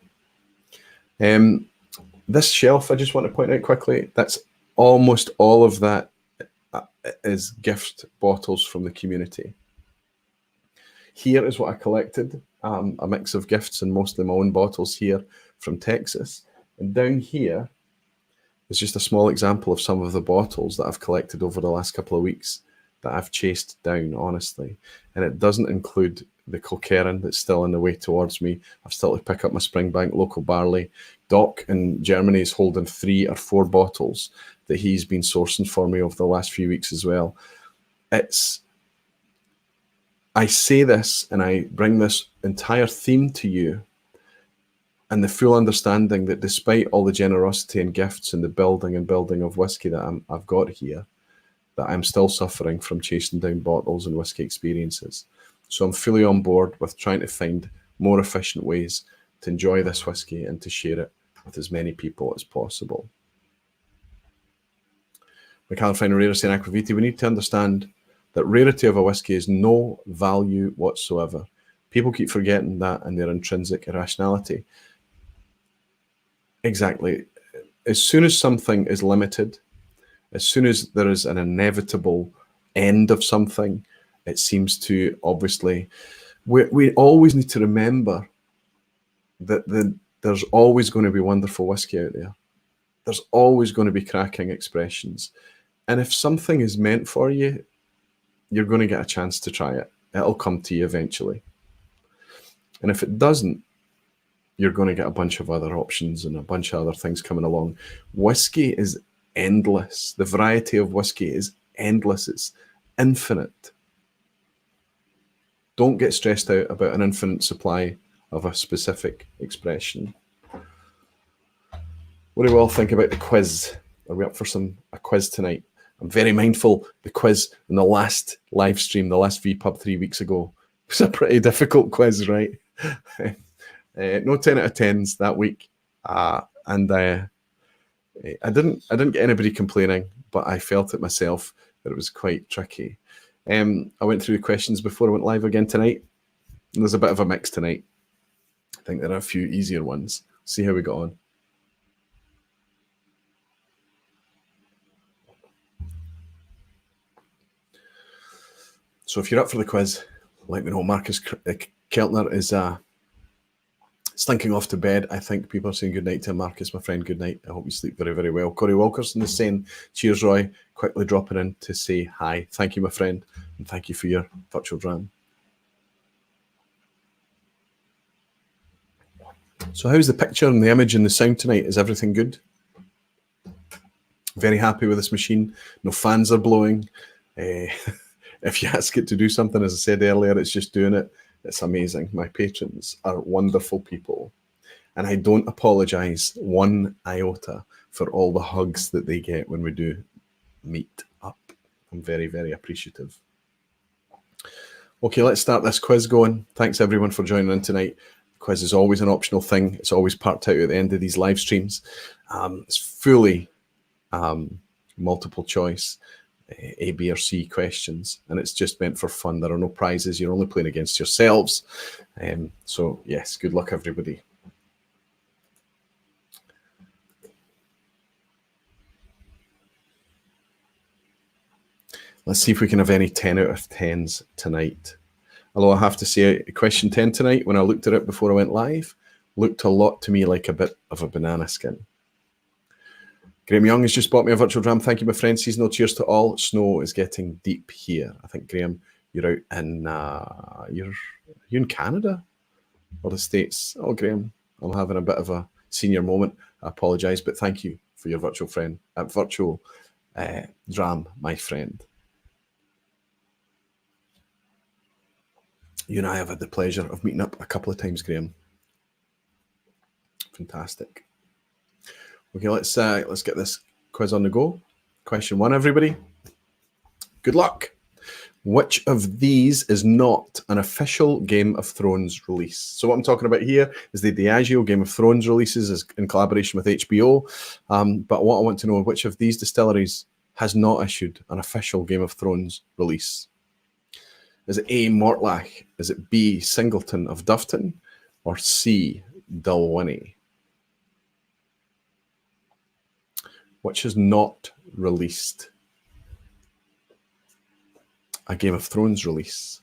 This shelf, I just want to point out quickly, that's almost all of that is gift bottles from the community. Here is what I collected, a mix of gifts and mostly my own bottles here from Texas. And down here is just a small example of some of the bottles that I've collected over the last couple of weeks that I've chased down, honestly. And it doesn't include the Kilkerran that's still on the way towards me. I've still to pick up my Springbank local barley. Doc in Germany is holding 3 or 4 bottles that he's been sourcing for me over the last few weeks as well. I say this and I bring this entire theme to you and the full understanding that despite all the generosity and gifts and the building of whiskey that I've got here, that I'm still suffering from chasing down bottles and whiskey experiences. So I'm fully on board with trying to find more efficient ways to enjoy this whiskey and to share it with as many people as possible. We can't find a rarity in Aquavitae. We need to understand that rarity of a whiskey is no value whatsoever. People keep forgetting that and their intrinsic irrationality. Exactly. As soon as something is limited, as soon as there is an inevitable end of something, it seems to obviously, we always need to remember that there's always going to be wonderful whiskey out there. There's always going to be cracking expressions. And if something is meant for you, you're going to get a chance to try it. It'll come to you eventually. And if it doesn't, you're going to get a bunch of other options and a bunch of other things coming along. Whiskey is endless. The variety of whiskey is endless. It's infinite. Don't get stressed out about an infinite supply of a specific expression. What do we all think about the quiz? Are we up for a quiz tonight? I'm very mindful the quiz in the last live stream, the last vPub 3 weeks ago, was a pretty difficult quiz, right? No 10 out of 10s that week. And I didn't get anybody complaining, but I felt it myself that it was quite tricky. I went through the questions before I went live again tonight. And there's a bit of a mix tonight. I think there are a few easier ones. See how we got on. So if you're up for the quiz, let me know. Marcus Keltner is Slinking off to bed. I think people are saying good night to Marcus, my friend. Good night. I hope you sleep very, very well. Corey Wilkerson is saying, cheers, Roy. Quickly dropping in to say hi. Thank you, my friend. And thank you for your virtual dram. So how's the picture and the image and the sound tonight? Is everything good? Very happy with this machine. No fans are blowing. If you ask it to do something, as I said earlier, it's just doing it. It's amazing. My patrons are wonderful people. And I don't apologize one iota for all the hugs that they get when we do meet up. I'm very, very appreciative. Okay, let's start this quiz going. Thanks everyone for joining in tonight. The quiz is always an optional thing. It's always parked out at the end of these live streams. It's fully multiple choice. A, B, or C questions, and it's just meant for fun. There are no prizes. You're only playing against yourselves. So yes, good luck, everybody. Let's see if we can have any 10 out of 10s tonight. Although I have to say, question 10 tonight, when I looked at it before I went live, looked a lot to me like a bit of a banana skin. Graham Young has just bought me a virtual dram. Thank you, my friend. Seasonal cheers to all. Snow is getting deep here. I think, Graham, you're out in you're in Canada or the States. Oh, Graham, I'm having a bit of a senior moment. I apologise, but thank you for your virtual dram, my friend. You and I have had the pleasure of meeting up a couple of times, Graham. Fantastic. Okay, let's get this quiz on the go. Question 1, everybody. Good luck. Which of these is not an official Game of Thrones release? So what I'm talking about here is the Diageo Game of Thrones releases in collaboration with HBO. But what I want to know, which of these distilleries has not issued an official Game of Thrones release? Is it A, Mortlach? Is it B, Singleton of Dufton? Or C, Dalwhinnie? Which has not released a Game of Thrones release?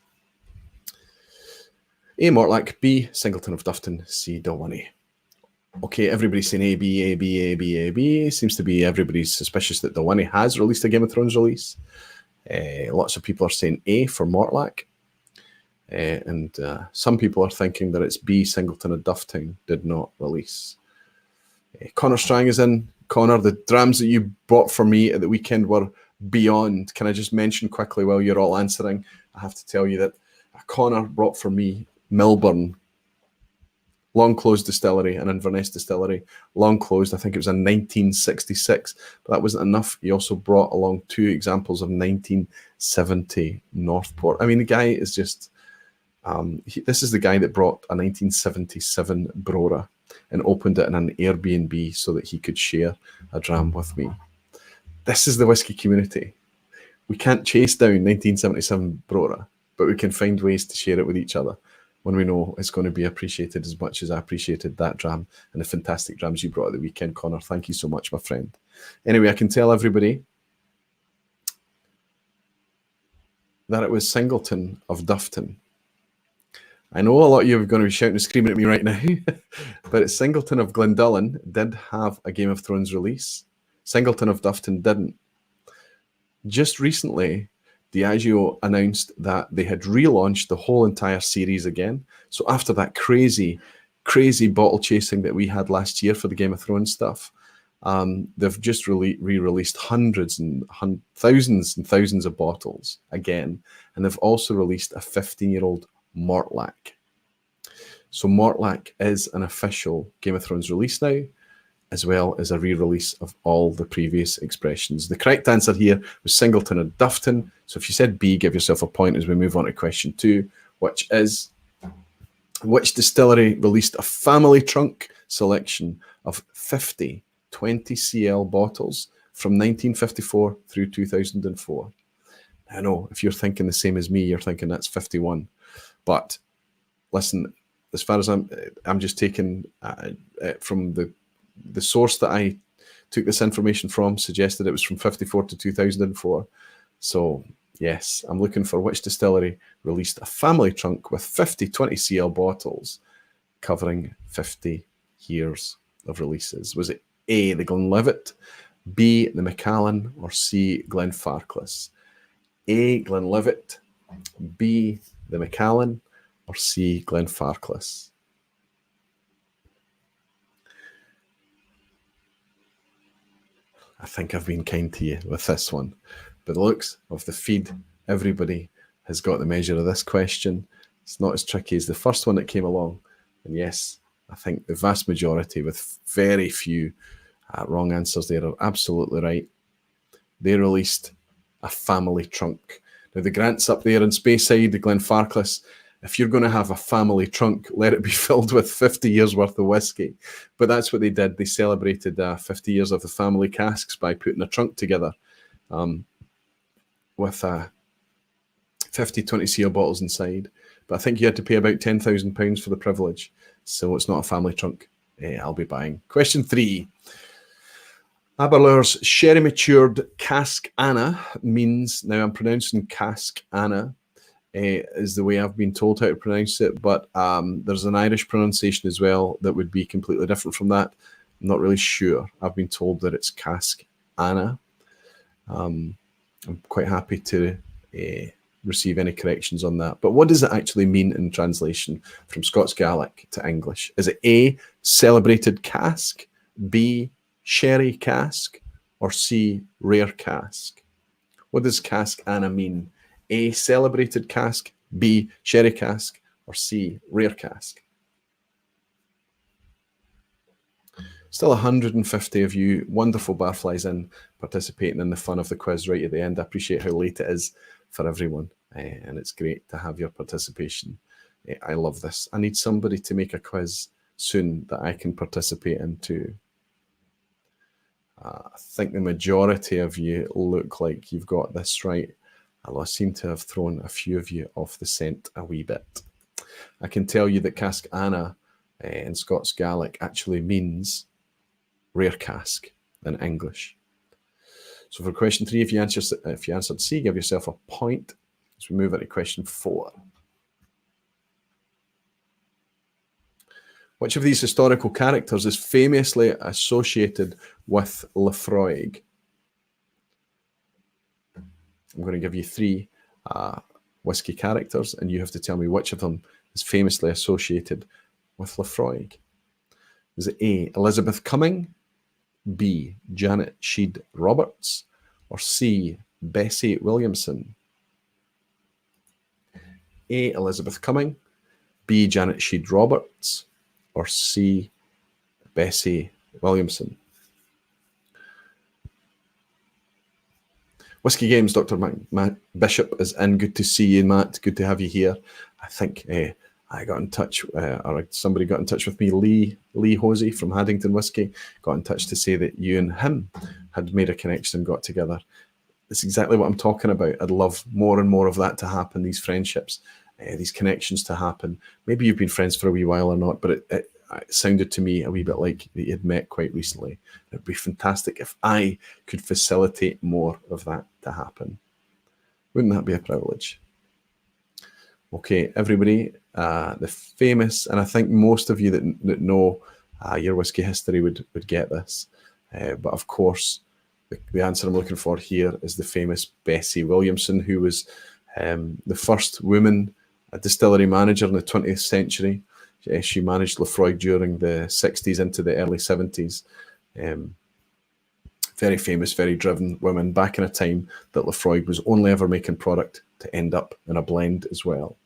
A, Mortlach, B, Singleton of Dufton, C, Dalwhinnie. Okay, everybody's saying A, B, A, B, A, B, A, B. Seems to be everybody's suspicious that Dalwhinnie has released a Game of Thrones release. Lots of people are saying A for Mortlach. And some people are thinking that it's B, Singleton of Dufton did not release. Connor Strang is in. Connor, the drams that you bought for me at the weekend were beyond. Can I just mention quickly while you're all answering? I have to tell you that Connor brought for me Milburn, long closed distillery, an Inverness distillery, long closed. I think it was in 1966, but that wasn't enough. He also brought along 2 examples of 1970 Northport. I mean, the guy is just, this is the guy that brought a 1977 Brora and opened it in an Airbnb so that he could share a dram with me. This is the whiskey community. We can't chase down 1977 Brora, but we can find ways to share it with each other when we know it's going to be appreciated as much as I appreciated that dram and the fantastic drams you brought at the weekend, Connor. Thank you so much, my friend. Anyway, I can tell everybody that it was Singleton of Dufton. I know a lot of you are going to be shouting and screaming at me right now, but it's Singleton of Glendullan did have a Game of Thrones release. Singleton of Dufton didn't. Just recently, Diageo announced that they had relaunched the whole entire series again. So after that crazy bottle chasing that we had last year for the Game of Thrones stuff, they've just re-released hundreds and thousands of bottles again. And they've also released a 15-year-old Mortlach. So Mortlach is an official Game of Thrones release now, as well as a re-release of all the previous expressions. The correct answer here was Singleton of Dufton. So if you said B, give yourself a point as we move on to question 2, which is, which distillery released a family trunk selection of 50 20cl bottles from 1954 through 2004? I know, if you're thinking the same as me, you're thinking that's 51. But listen, as far as I'm just taking from the source that I took this information from, suggested it was from 54 to 2004. So yes, I'm looking for which distillery released a family trunk with 50 20cl bottles. covering 50 years of releases? Was it A, the Glenlivet, B, the Macallan, or C, Glenfarclas? A, Glenlivet, B, the Macallan, or C, Glenfarclas? I think I've been kind to you with this one. By the looks of the feed, everybody has got the measure of this question. It's not as tricky as the first one that came along. And yes, I think the vast majority, with very few wrong answers there, are absolutely right. They released a family trunk. Now, the Grant's up there in Speyside, the Glenfarclas. If you're going to have a family trunk, let it be filled with 50 years worth of whiskey. But that's what they did. They celebrated 50 years of the family casks by putting a trunk together with 50 20CR bottles inside. But I think you had to pay about £10,000 for the privilege. So it's not a family trunk. I'll be buying. Question 3. Aberlour's sherry matured cask Anna means, now I'm pronouncing cask Anna, is the way I've been told how to pronounce it, but there's an Irish pronunciation as well that would be completely different from that. I'm not really sure. I've been told that it's cask Anna. I'm quite happy to receive any corrections on that. But what does it actually mean in translation from Scots Gaelic to English? Is it A, celebrated cask, B, sherry cask, or C, rare cask? What does cask Anna mean? A, celebrated cask, B, sherry cask, or C, rare cask? Still 150 of you wonderful barflies in participating in the fun of the quiz right at the end. I appreciate how late it is for everyone, and it's great to have your participation. I love this. I need somebody to make a quiz soon that I can participate in too. I think the majority of you look like you've got this right, although I seem to have thrown a few of you off the scent a wee bit. I can tell you that cask Anna in Scots Gaelic actually means rare cask in English. So for question 3, if you answered C, give yourself a point. As we move into question 4. Which of these historical characters is famously associated with Laphroaig? I'm going to give you 3 whiskey characters, and you have to tell me which of them is famously associated with Laphroaig. Is it A, Elizabeth Cumming, B, Janet Sheed Roberts, or C, Bessie Williamson? A, Elizabeth Cumming, B, Janet Sheed Roberts, or C, Bessie Williamson? Whiskey Games, Dr. Matt Bishop is in. Good to see you, Matt. Good to have you here. I think I got in touch, or somebody got in touch with me, Lee Hosey from Haddington Whiskey, got in touch to say that you and him had made a connection and got together. It's exactly what I'm talking about. I'd love more and more of that to happen, these friendships, these connections to happen. Maybe you've been friends for a wee while or not, but it sounded to me a wee bit like that you had met quite recently. It would be fantastic if I could facilitate more of that to happen. Wouldn't that be a privilege? Okay, everybody, the famous, and I think most of you that know your whiskey history would get this. But of course, the answer I'm looking for here is the famous Bessie Williamson, who was the first woman distillery manager in the 20th century. She managed Laphroaig during the 60s into the early 70s. Very famous, very driven woman back in a time that Laphroaig was only ever making product to end up in a blend as well.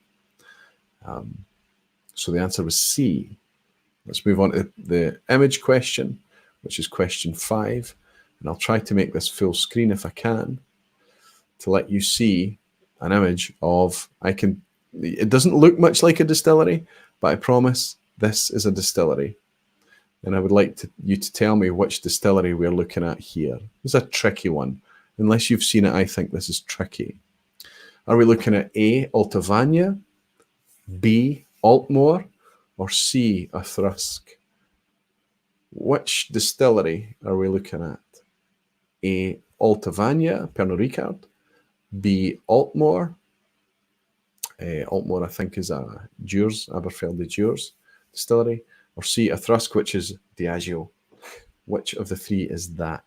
So the answer was C. Let's move on to the image question, which is question 5. And I'll try to make this full screen if I can to let you see an image of, it doesn't look much like a distillery, but I promise this is a distillery. And I would like you to tell me which distillery we're looking at here. It's a tricky one. Unless you've seen it, I think this is tricky. Are we looking at A, Altavania, B, Altmore, or C, Athrusk? Which distillery are we looking at? A, Altavania, Pernod Ricard, B, Altmore. Altmore, I think, is a Dures, Aberfeldy Dures. distillery, or C, Athrusk, which is Diageo. Which of the three is that?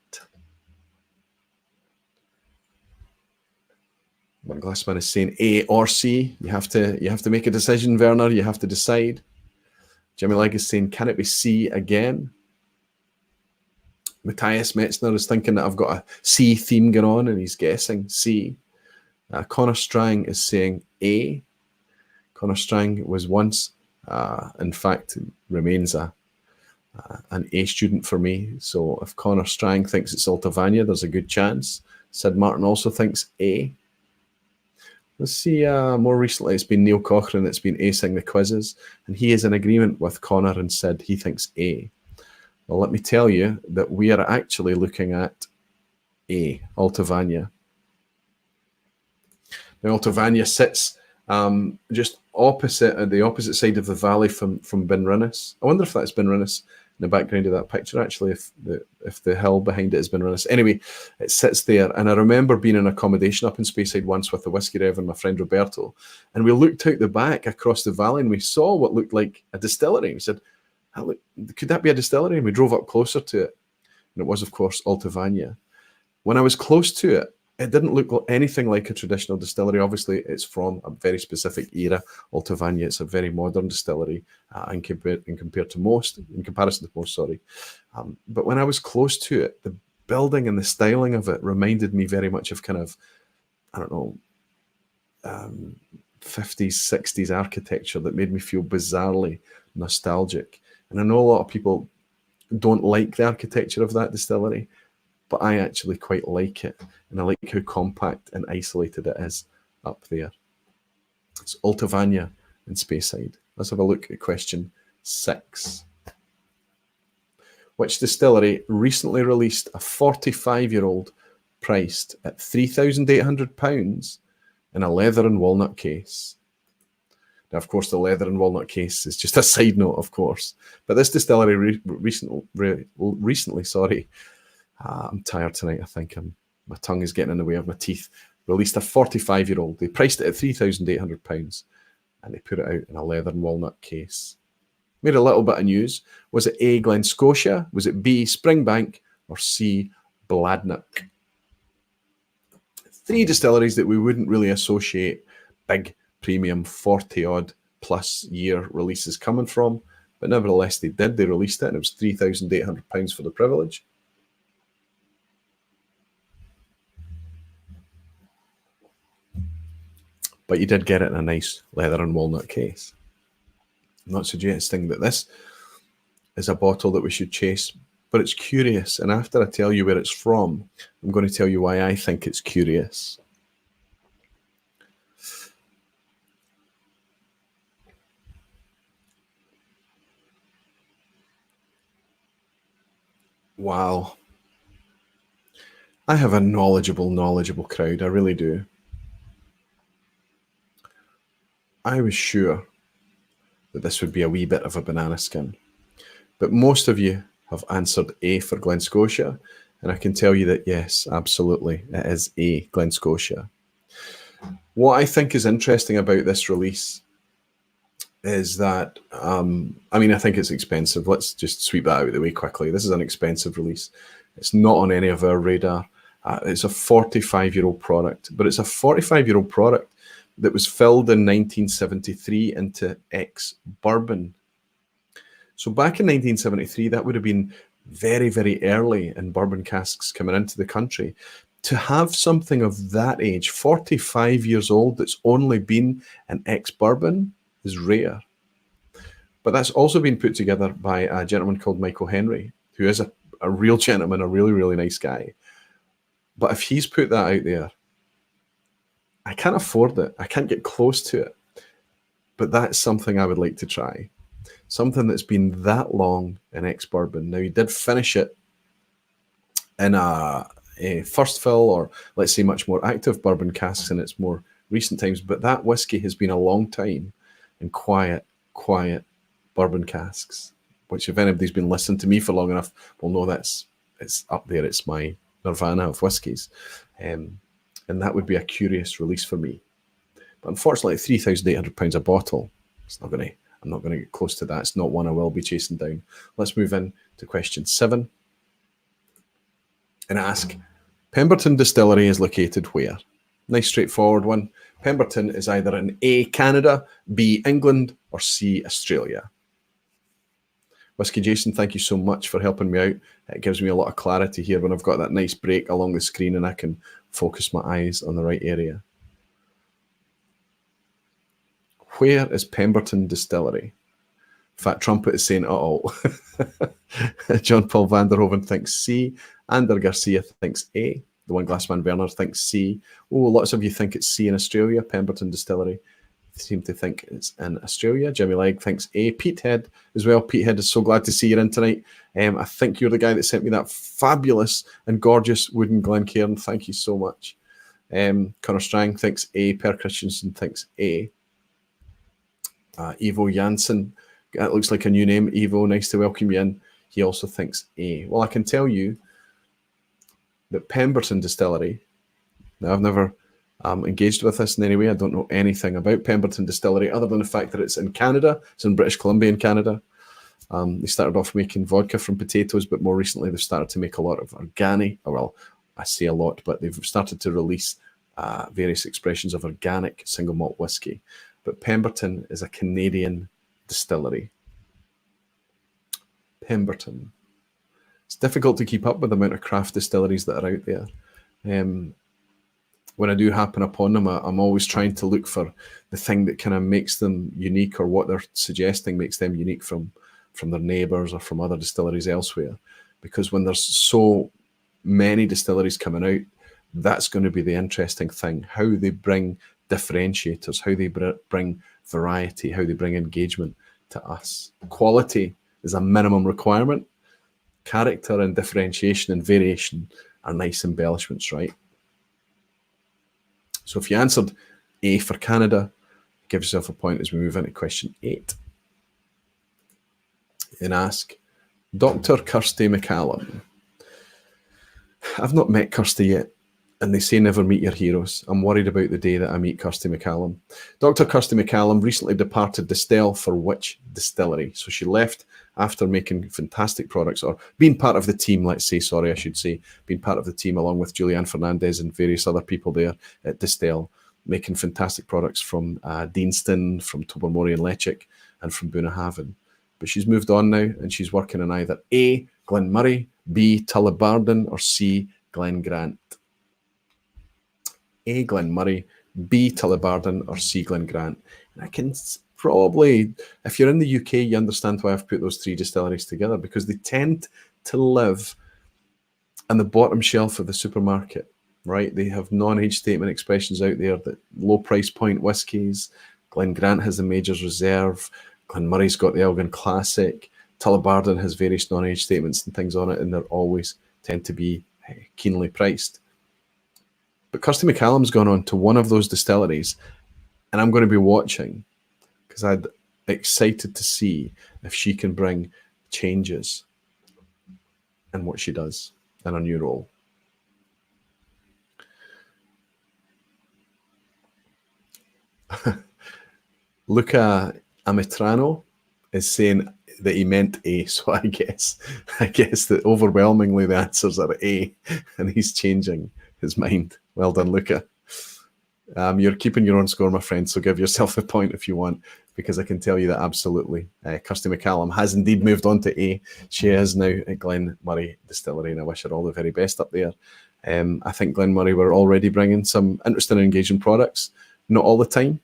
One Glassman is saying A or C. You have to make a decision, Werner. You have to decide. Jimmy Legg is saying, can it be C again? Matthias Metzner is thinking that I've got a C theme going on, and he's guessing C. Connor Strang is saying A. Connor Strang was once, in fact, remains an A student for me. So if Connor Strang thinks it's Altavania, there's a good chance. Sid Martin also thinks A. Let's see, more recently it's been Neil Cochran that's been acing the quizzes, and he is in agreement with Connor and said he thinks A. Well, let me tell you that we are actually looking at A, Altavania. Now, Altavania sits just opposite, at the opposite side of the valley from Binrinnes. I wonder if that's Binrinnes in the background of that picture, actually, if the hill behind it is Binrinnes. Anyway, it sits there, and I remember being in accommodation up in Speyside once with the Whisky Rev and my friend Roberto, and we looked out the back across the valley, and we saw what looked like a distillery. We said, could that be a distillery? And we drove up closer to it, and it was, of course, Altavania. When I was close to it, it didn't look anything like a traditional distillery. Obviously, it's from a very specific era, Altavania. It's a very modern distillery in comparison to most. But when I was close to it, the building and the styling of it reminded me very much of kind of, I don't know, 50s, 60s architecture that made me feel bizarrely nostalgic. And I know a lot of people don't like the architecture of that distillery, but I actually quite like it. And I like how compact and isolated it is up there. It's Altavania in Speyside. Let's have a look at question 6. Which distillery recently released a 45-year-old priced at £3,800 in a leather and walnut case? Now, of course, the leather and walnut case is just a side note, of course. But this distillery recently, I'm tired tonight. I think my tongue is getting in the way of my teeth. Released a 45-year-old. They priced it at £3,800, and they put it out in a leather and walnut case. Made a little bit of news. Was it A, Glen Scotia? Was it B, Springbank? Or C, Bladnoch? 3 distilleries that we wouldn't really associate big, premium, 40-odd plus year releases coming from. But nevertheless, they did. They released it, and it was £3,800 for the privilege. But you did get it in a nice leather and walnut case. I'm not suggesting that this is a bottle that we should chase, but it's curious. And after I tell you where it's from, I'm going to tell you why I think it's curious. Wow. I have a knowledgeable crowd. I really do. I was sure that this would be a wee bit of a banana skin, but most of you have answered A for Glen Scotia, and I can tell you that yes, absolutely, it is A, Glen Scotia. What I think is interesting about this release is that, I think it's expensive. Let's just sweep that out of the way quickly. This is an expensive release. It's not on any of our radar. It's a 45-year-old product, but it's a 45-year-old product that was filled in 1973 into ex-bourbon. So back in 1973, that would have been very, very early in bourbon casks coming into the country. To have something of that age, 45 years old, that's only been an ex-bourbon is rare. But that's also been put together by a gentleman called Michael Henry, who is a real gentleman, a really, really nice guy. But if he's put that out there, I can't afford it. I can't get close to it. But that's something I would like to try. Something that's been that long in ex-bourbon. Now, he did finish it in a first fill, or let's say much more active bourbon casks in its more recent times. But that whiskey has been a long time in quiet bourbon casks, which if anybody's been listening to me for long enough will know it's up there. It's my nirvana of whiskies. And that would be a curious release for me. But unfortunately, £3,800 a bottle, it's not going to I'm not going to get close to that. It's not one I will be chasing down. Let's move in to question 7 and ask, Pemberton Distillery is located where? Nice straightforward one. Pemberton is either in A, Canada, B, England, or C, Australia. Whisky Jason, thank you so much for helping me out. It gives me a lot of clarity here when I've got that nice break along the screen and I can focus my eyes on the right area. Where is Pemberton Distillery? Fat Trumpet is saying, uh-oh. John Paul Vanderhoven thinks C. Ander Garcia thinks A. The One Glassman Werner thinks C. Oh, lots of you think it's C in Australia. Pemberton Distillery seem to think it's in Australia. Jimmy Legg thinks A. Pete Head as well. Pete Head is so glad to see you in tonight. I think you're the guy that sent me that fabulous and gorgeous wooden Glencairn. Thank you so much. Connor Strang thinks A. Per Christensen thinks A. Evo Janssen, that looks like a new name. Evo, nice to welcome you in. He also thinks A. Well, I can tell you that Pemberton Distillery, now I've never engaged with this in any way. I don't know anything about Pemberton Distillery other than the fact that it's in Canada. It's in British Columbia in Canada. They started off making vodka from potatoes, but more recently they've started to make a lot of organic, well, I say a lot, but they've started to release various expressions of organic single malt whiskey. But Pemberton is a Canadian distillery. Pemberton. It's difficult to keep up with the amount of craft distilleries that are out there. When I do happen upon them, I'm always trying to look for the thing that kind of makes them unique, or what they're suggesting makes them unique from their neighbours or from other distilleries elsewhere. Because when there's so many distilleries coming out, that's going to be the interesting thing, how they bring differentiators, how they bring variety, how they bring engagement to us. Quality is a minimum requirement. Character and differentiation and variation are nice embellishments, right? So if you answered A for Canada, give yourself a point as we move into question 8. And ask, Dr. Kirsty McCallum. I've not met Kirsty yet, and they say never meet your heroes. I'm worried about the day that I meet Kirsty McCallum. Dr. Kirsty McCallum recently departed Distell for which distillery? So she left after making fantastic products, or being part of the team, let's say, sorry, I should say, being part of the team along with Julianne Fernandez and various other people there at Distell, making fantastic products from Deanston, from Tobermory and Lechick, and from Bunnahabhain. But she's moved on now, and she's working in either A, Glenmurray, B, Tullibardine, or C, Glengrant. A, Glenmurray, B, Tullibardine, or C, Glengrant. And I can probably, if you're in the UK, you understand why I've put those 3 distilleries together, because they tend to live on the bottom shelf of the supermarket, right? They have non-age statement expressions out there, that low price point whiskies. Glengrant has the Major's Reserve. Glenmurray's got the Elgin Classic. Tullibardine has various non-age statements and things on it, and they're always tend to be keenly priced. But Kirsty McCallum's gone on to one of those distilleries, and I'm going to be watching because I'm excited to see if she can bring changes in what she does in her new role. Luca Amitrano is saying that he meant A, so I guess that overwhelmingly the answers are A, and he's changing his mind. Well done, Luca. You're keeping your own score, my friend, so give yourself a point if you want, because I can tell you that absolutely Kirsty McCallum has indeed moved on to A. She is now at Glenmurray Distillery, and I wish her all the very best up there. I think Glenmurray were already bringing some interesting and engaging products, not all the time,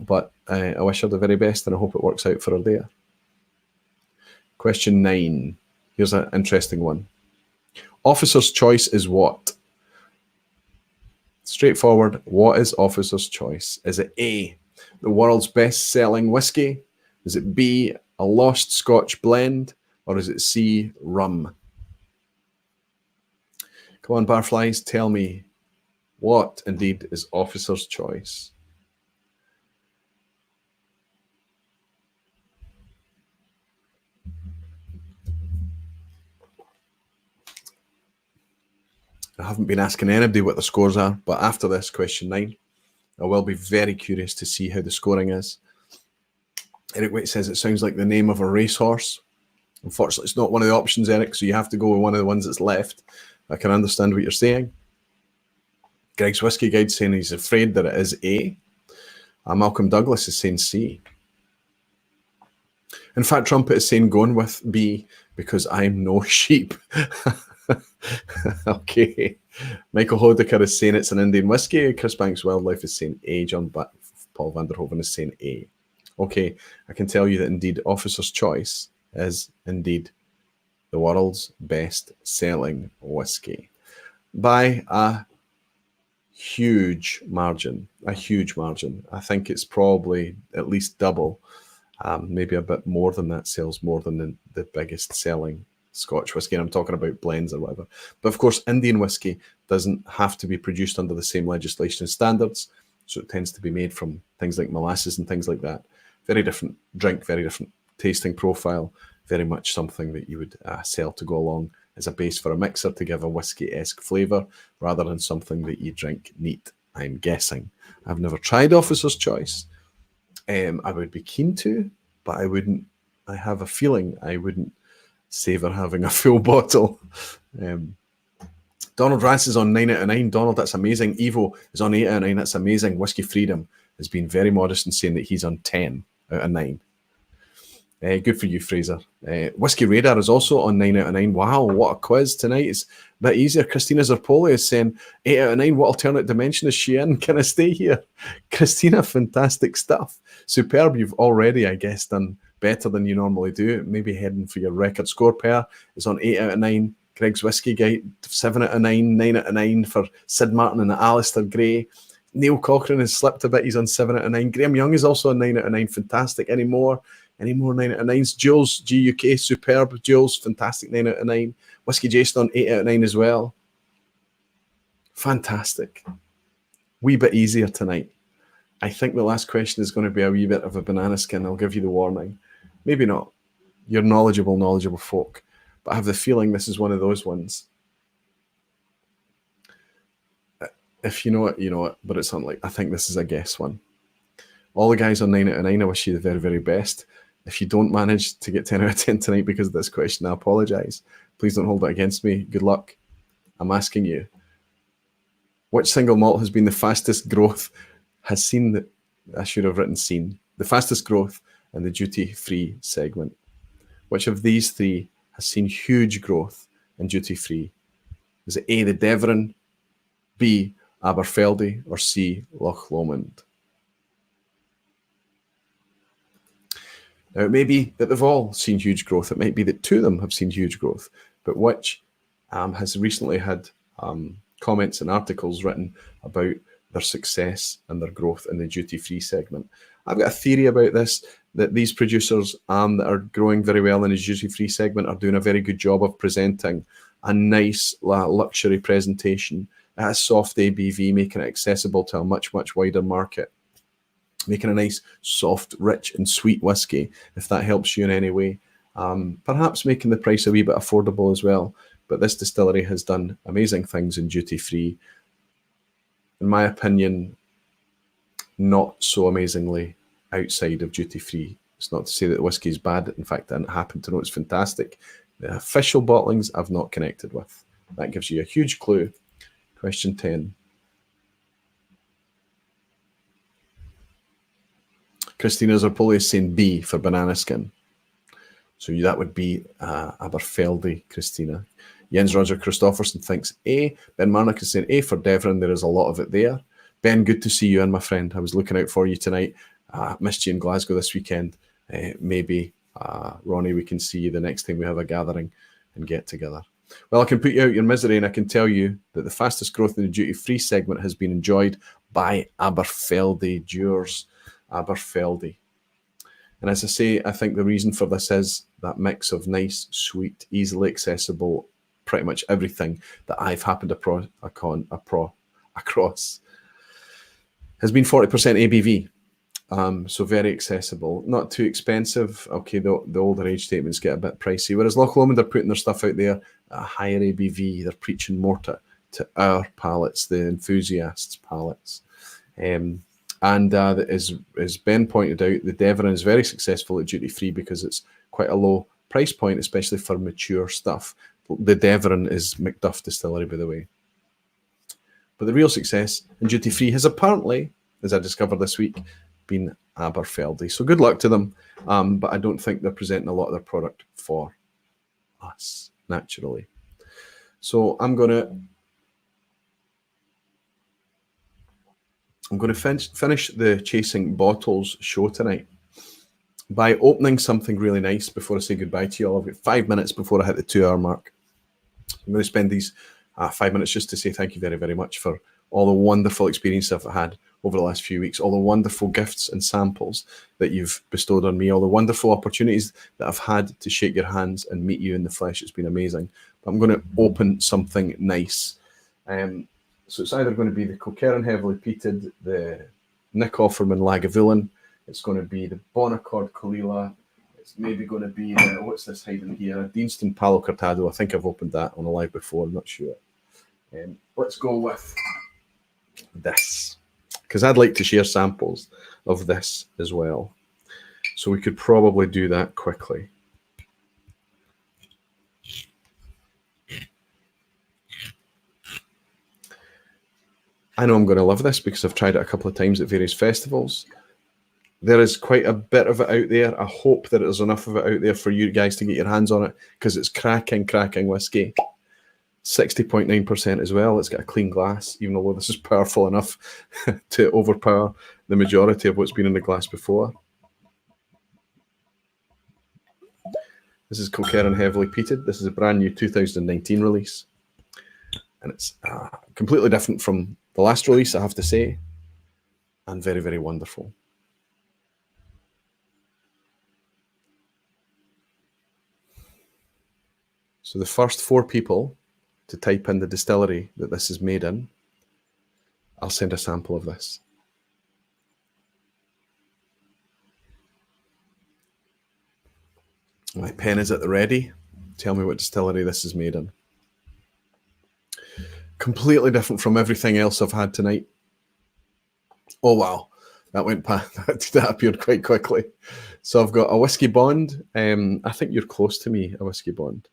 but I wish her the very best, and I hope it works out for her there. Question 9. Here's an interesting one. Officer's choice is what? Straightforward. What is officer's choice? Is it A, the world's best-selling whiskey? Is it B, a lost Scotch blend? Or is it C, rum? Come on, barflies, tell me what indeed is officer's choice. I haven't been asking anybody what the scores are, but after this, question 9, I will be very curious to see how the scoring is. Eric Waite says it sounds like the name of a racehorse. Unfortunately, it's not one of the options, Eric, so you have to go with one of the ones that's left. I can understand what you're saying. Greg's Whiskey Guide saying he's afraid that it is A. Malcolm Douglas is saying C. In fact, Trumpet is saying going with B because I'm no sheep. Okay. Michael Hodeker is saying it's an Indian whiskey. Chris Banks Wildlife is saying A. Paul van der Hoven is saying A. Okay, I can tell you that indeed Officer's Choice is indeed the world's best selling whiskey by a huge margin. I think it's probably at least double, maybe a bit more than that, sells more than the biggest selling Scotch whiskey, and I'm talking about blends or whatever. But of course, Indian whiskey doesn't have to be produced under the same legislation and standards, so it tends to be made from things like molasses and things like that. Very different drink, very different tasting profile, very much something that you would sell to go along as a base for a mixer to give a whiskey-esque flavour rather than something that you drink neat, I'm guessing. I've never tried Officer's Choice. I would be keen to, but I wouldn't. I have a feeling I wouldn't savour having a full bottle. Donald Rance is on 9 out of 9. Donald, that's amazing. Evo is on 8 out of 9. That's amazing. Whiskey Freedom has been very modest in saying that he's on 10 out of 9. Good for you, Fraser. Whiskey Radar is also on 9 out of 9. Wow, what a quiz tonight. It's a bit easier. Christina Zerpoli is saying 8 out of 9. What alternate dimension is she in? Can I stay here? Christina, fantastic stuff. Superb. You've already, I guess, done better than you normally do. Maybe heading for your record score. Per is on 8 out of 9. Greg's Whiskey Guide, 7 out of 9. 9 out of 9 for Sid Martin and Alistair Gray. Neil Cochrane has slipped a bit. He's on 7 out of 9. Graham Young is also on 9 out of 9. Fantastic. Any more 9 out of 9s? Jules, GUK, superb. Jules, fantastic. 9 out of 9. Whiskey Jason on 8 out of 9 as well. Fantastic. Wee bit easier tonight. I think the last question is going to be a wee bit of a banana skin. I'll give you the warning. Maybe not. You're knowledgeable folk. But I have the feeling this is one of those ones. If you know it, you know it. But it's unlike. I think this is a guess one. All the guys on 9 out of 9, I wish you the very, very best. If you don't manage to get 10 out of 10 tonight because of this question, I apologise. Please don't hold it against me. Good luck. I'm asking you. Which single malt has been the fastest growth? Has seen the... I should have written seen. The fastest growth in the duty-free segment. Which of these three has seen huge growth in duty-free? Is it A, the Devon, B, Aberfeldy, or C, Loch Lomond? Now, it may be that they've all seen huge growth. It might be that two of them have seen huge growth. But which has recently had comments and articles written about their success and their growth in the duty-free segment? I've got a theory about this, that these producers that are growing very well in the duty-free segment are doing a very good job of presenting a nice luxury presentation at a soft ABV, making it accessible to a much, much wider market. Making a nice, soft, rich and sweet whiskey, if that helps you in any way. Perhaps making the price a wee bit affordable as well. But this distillery has done amazing things in duty-free. In my opinion, not so amazingly outside of duty-free. It's not to say that the whiskey is bad. In fact, I happen to know it's fantastic. The official bottlings I've not connected with. That gives you a huge clue. Question 10. Christina Zerpoli is saying B for banana skin. So that would be Aberfeldy, Christina. Jens Roger Christofferson thinks A. Ben Marnock is saying A for Devon. There is a lot of it there. Ben, good to see you in, my friend. I was looking out for you tonight. Missed you in Glasgow this weekend. Maybe, Ronnie, we can see you the next time we have a gathering and get together. Well, I can put you out your misery, and I can tell you that the fastest growth in the duty-free segment has been enjoyed by Aberfeldy Dewars. Aberfeldy. And as I say, I think the reason for this is that mix of nice, sweet, easily accessible, pretty much everything that I've happened across has been 40% ABV. So very accessible, not too expensive. Okay, the older age statements get a bit pricey, whereas Loch Lomond are putting their stuff out there at a higher ABV. They're preaching more to our palates, the enthusiasts' palates. And as Ben pointed out, the Devon is very successful at duty free because it's quite a low price point, especially for mature stuff. The Devon is Macduff Distillery, by the way. But the real success in duty free has apparently, as I discovered this week, been Aberfeldy. So good luck to them. But I don't think they're presenting a lot of their product for us, naturally. So I'm going to finish the Chasing Bottles show tonight by opening something really nice before I say goodbye to you all. I've got 5 minutes before I hit the 2-hour mark. I'm going to spend these 5 minutes just to say thank you very, very much for all the wonderful experience I've had over the last few weeks, all the wonderful gifts and samples that you've bestowed on me, all the wonderful opportunities that I've had to shake your hands and meet you in the flesh. It's been amazing. But I'm going to open something nice. So it's either going to be the Kilkerran Heavily Peated, the Nick Offerman Lagavulin, it's going to be the Bonaccord Kalila, it's maybe going to be, what's this hiding here? Deanston Palo Cortado. I think I've opened that on a live before, I'm not sure. Let's go with this, because I'd like to share samples of this as well. So we could probably do that quickly. I know I'm going to love this because I've tried it a couple of times at various festivals. There is quite a bit of it out there. I hope that there's enough of it out there for you guys to get your hands on it, because it's cracking whiskey. 60.9% as well. It's got a clean glass, even though this is powerful enough to overpower the majority of what's been in the glass before. This is Kilkerran Heavily Peated. This is a brand new 2019 release. And it's completely different from the last release, I have to say, and very, very wonderful. So the first 4 people to type in the distillery that this is made in, I'll send a sample of this. My pen is at the ready. Tell me what distillery this is made in. Completely different from everything else I've had tonight. Oh, wow. That went past. That appeared quite quickly. So I've got a Whiskey Bond. I think you're close to me, a Whiskey Bond.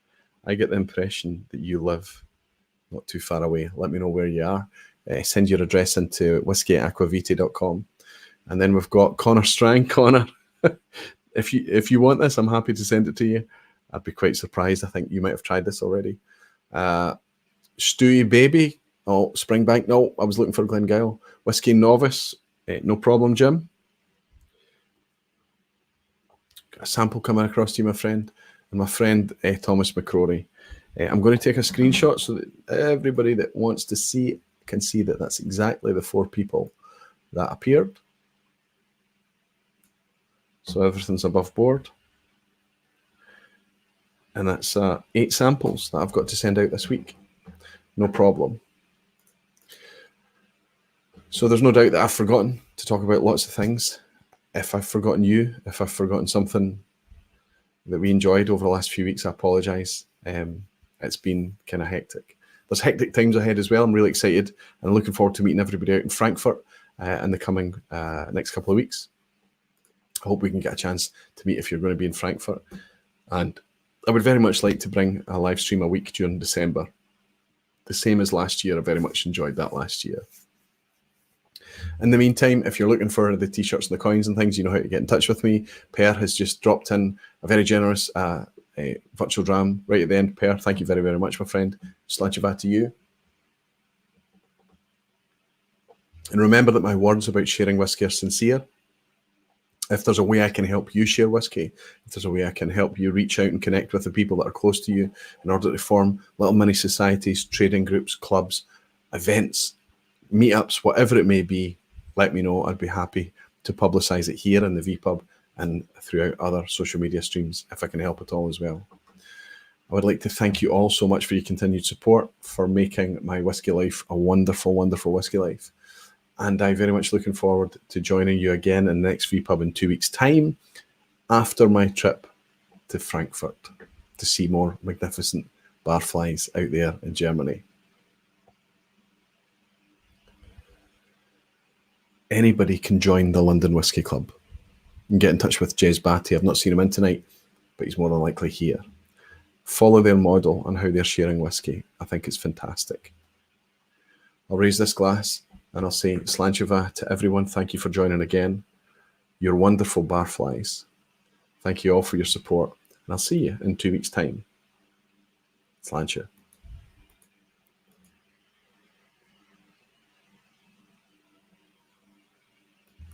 I get the impression that you live not too far away. Let me know where you are. Send your address into whiskey@aquavitae.com. And then we've got Connor Strang. Connor, if you want this, I'm happy to send it to you. I'd be quite surprised. I think you might have tried this already. Stewie Baby. Oh, Springbank. No, I was looking for Glengyle. Whiskey Novice. No problem, Jim. Got a sample coming across to you, my friend. And my friend Thomas McCrory. I'm going to take a screenshot so that everybody that wants to see can see that that's exactly the 4 people that appeared. So everything's above board. And that's 8 samples that I've got to send out this week. No problem. So there's no doubt that I've forgotten to talk about lots of things. If I've forgotten you, if I've forgotten something that we enjoyed over the last few weeks, I apologise. It's been kind of hectic. There's hectic times ahead as well. I'm really excited and looking forward to meeting everybody out in Frankfurt in the coming next couple of weeks. I hope we can get a chance to meet if you're going to be in Frankfurt. And I would very much like to bring a live stream a week during December. The same as last year. I very much enjoyed that last year. In the meantime, if you're looking for the t-shirts and the coins and things, you know how to get in touch with me. Per has just dropped in a very generous virtual dram right at the end. Per, thank you very, very much, my friend. Slachivat to you. And remember that my words about sharing whiskey are sincere. If there's a way I can help you share whiskey, if there's a way I can help you reach out and connect with the people that are close to you in order to form little mini societies, trading groups, clubs, events, meetups, whatever it may be, let me know. I'd be happy to publicize it here in the vPub and throughout other social media streams if I can help at all as well. I would like to thank you all so much for your continued support, for making my whiskey life a wonderful, wonderful whiskey life. And I'm very much looking forward to joining you again in the next vPub in 2 weeks' time after my trip to Frankfurt to see more magnificent barflies out there in Germany. anybody can join the London Whisky Club. You can get in touch with Jez Batty. I've not seen him in tonight, but he's more than likely here. Follow their model on how they're sharing whisky. I think it's fantastic. I'll raise this glass and I'll say Slancheva to everyone. Thank you for joining again. You're wonderful barflies. Thank you all for your support. And I'll see you in 2 weeks' time. Slancha.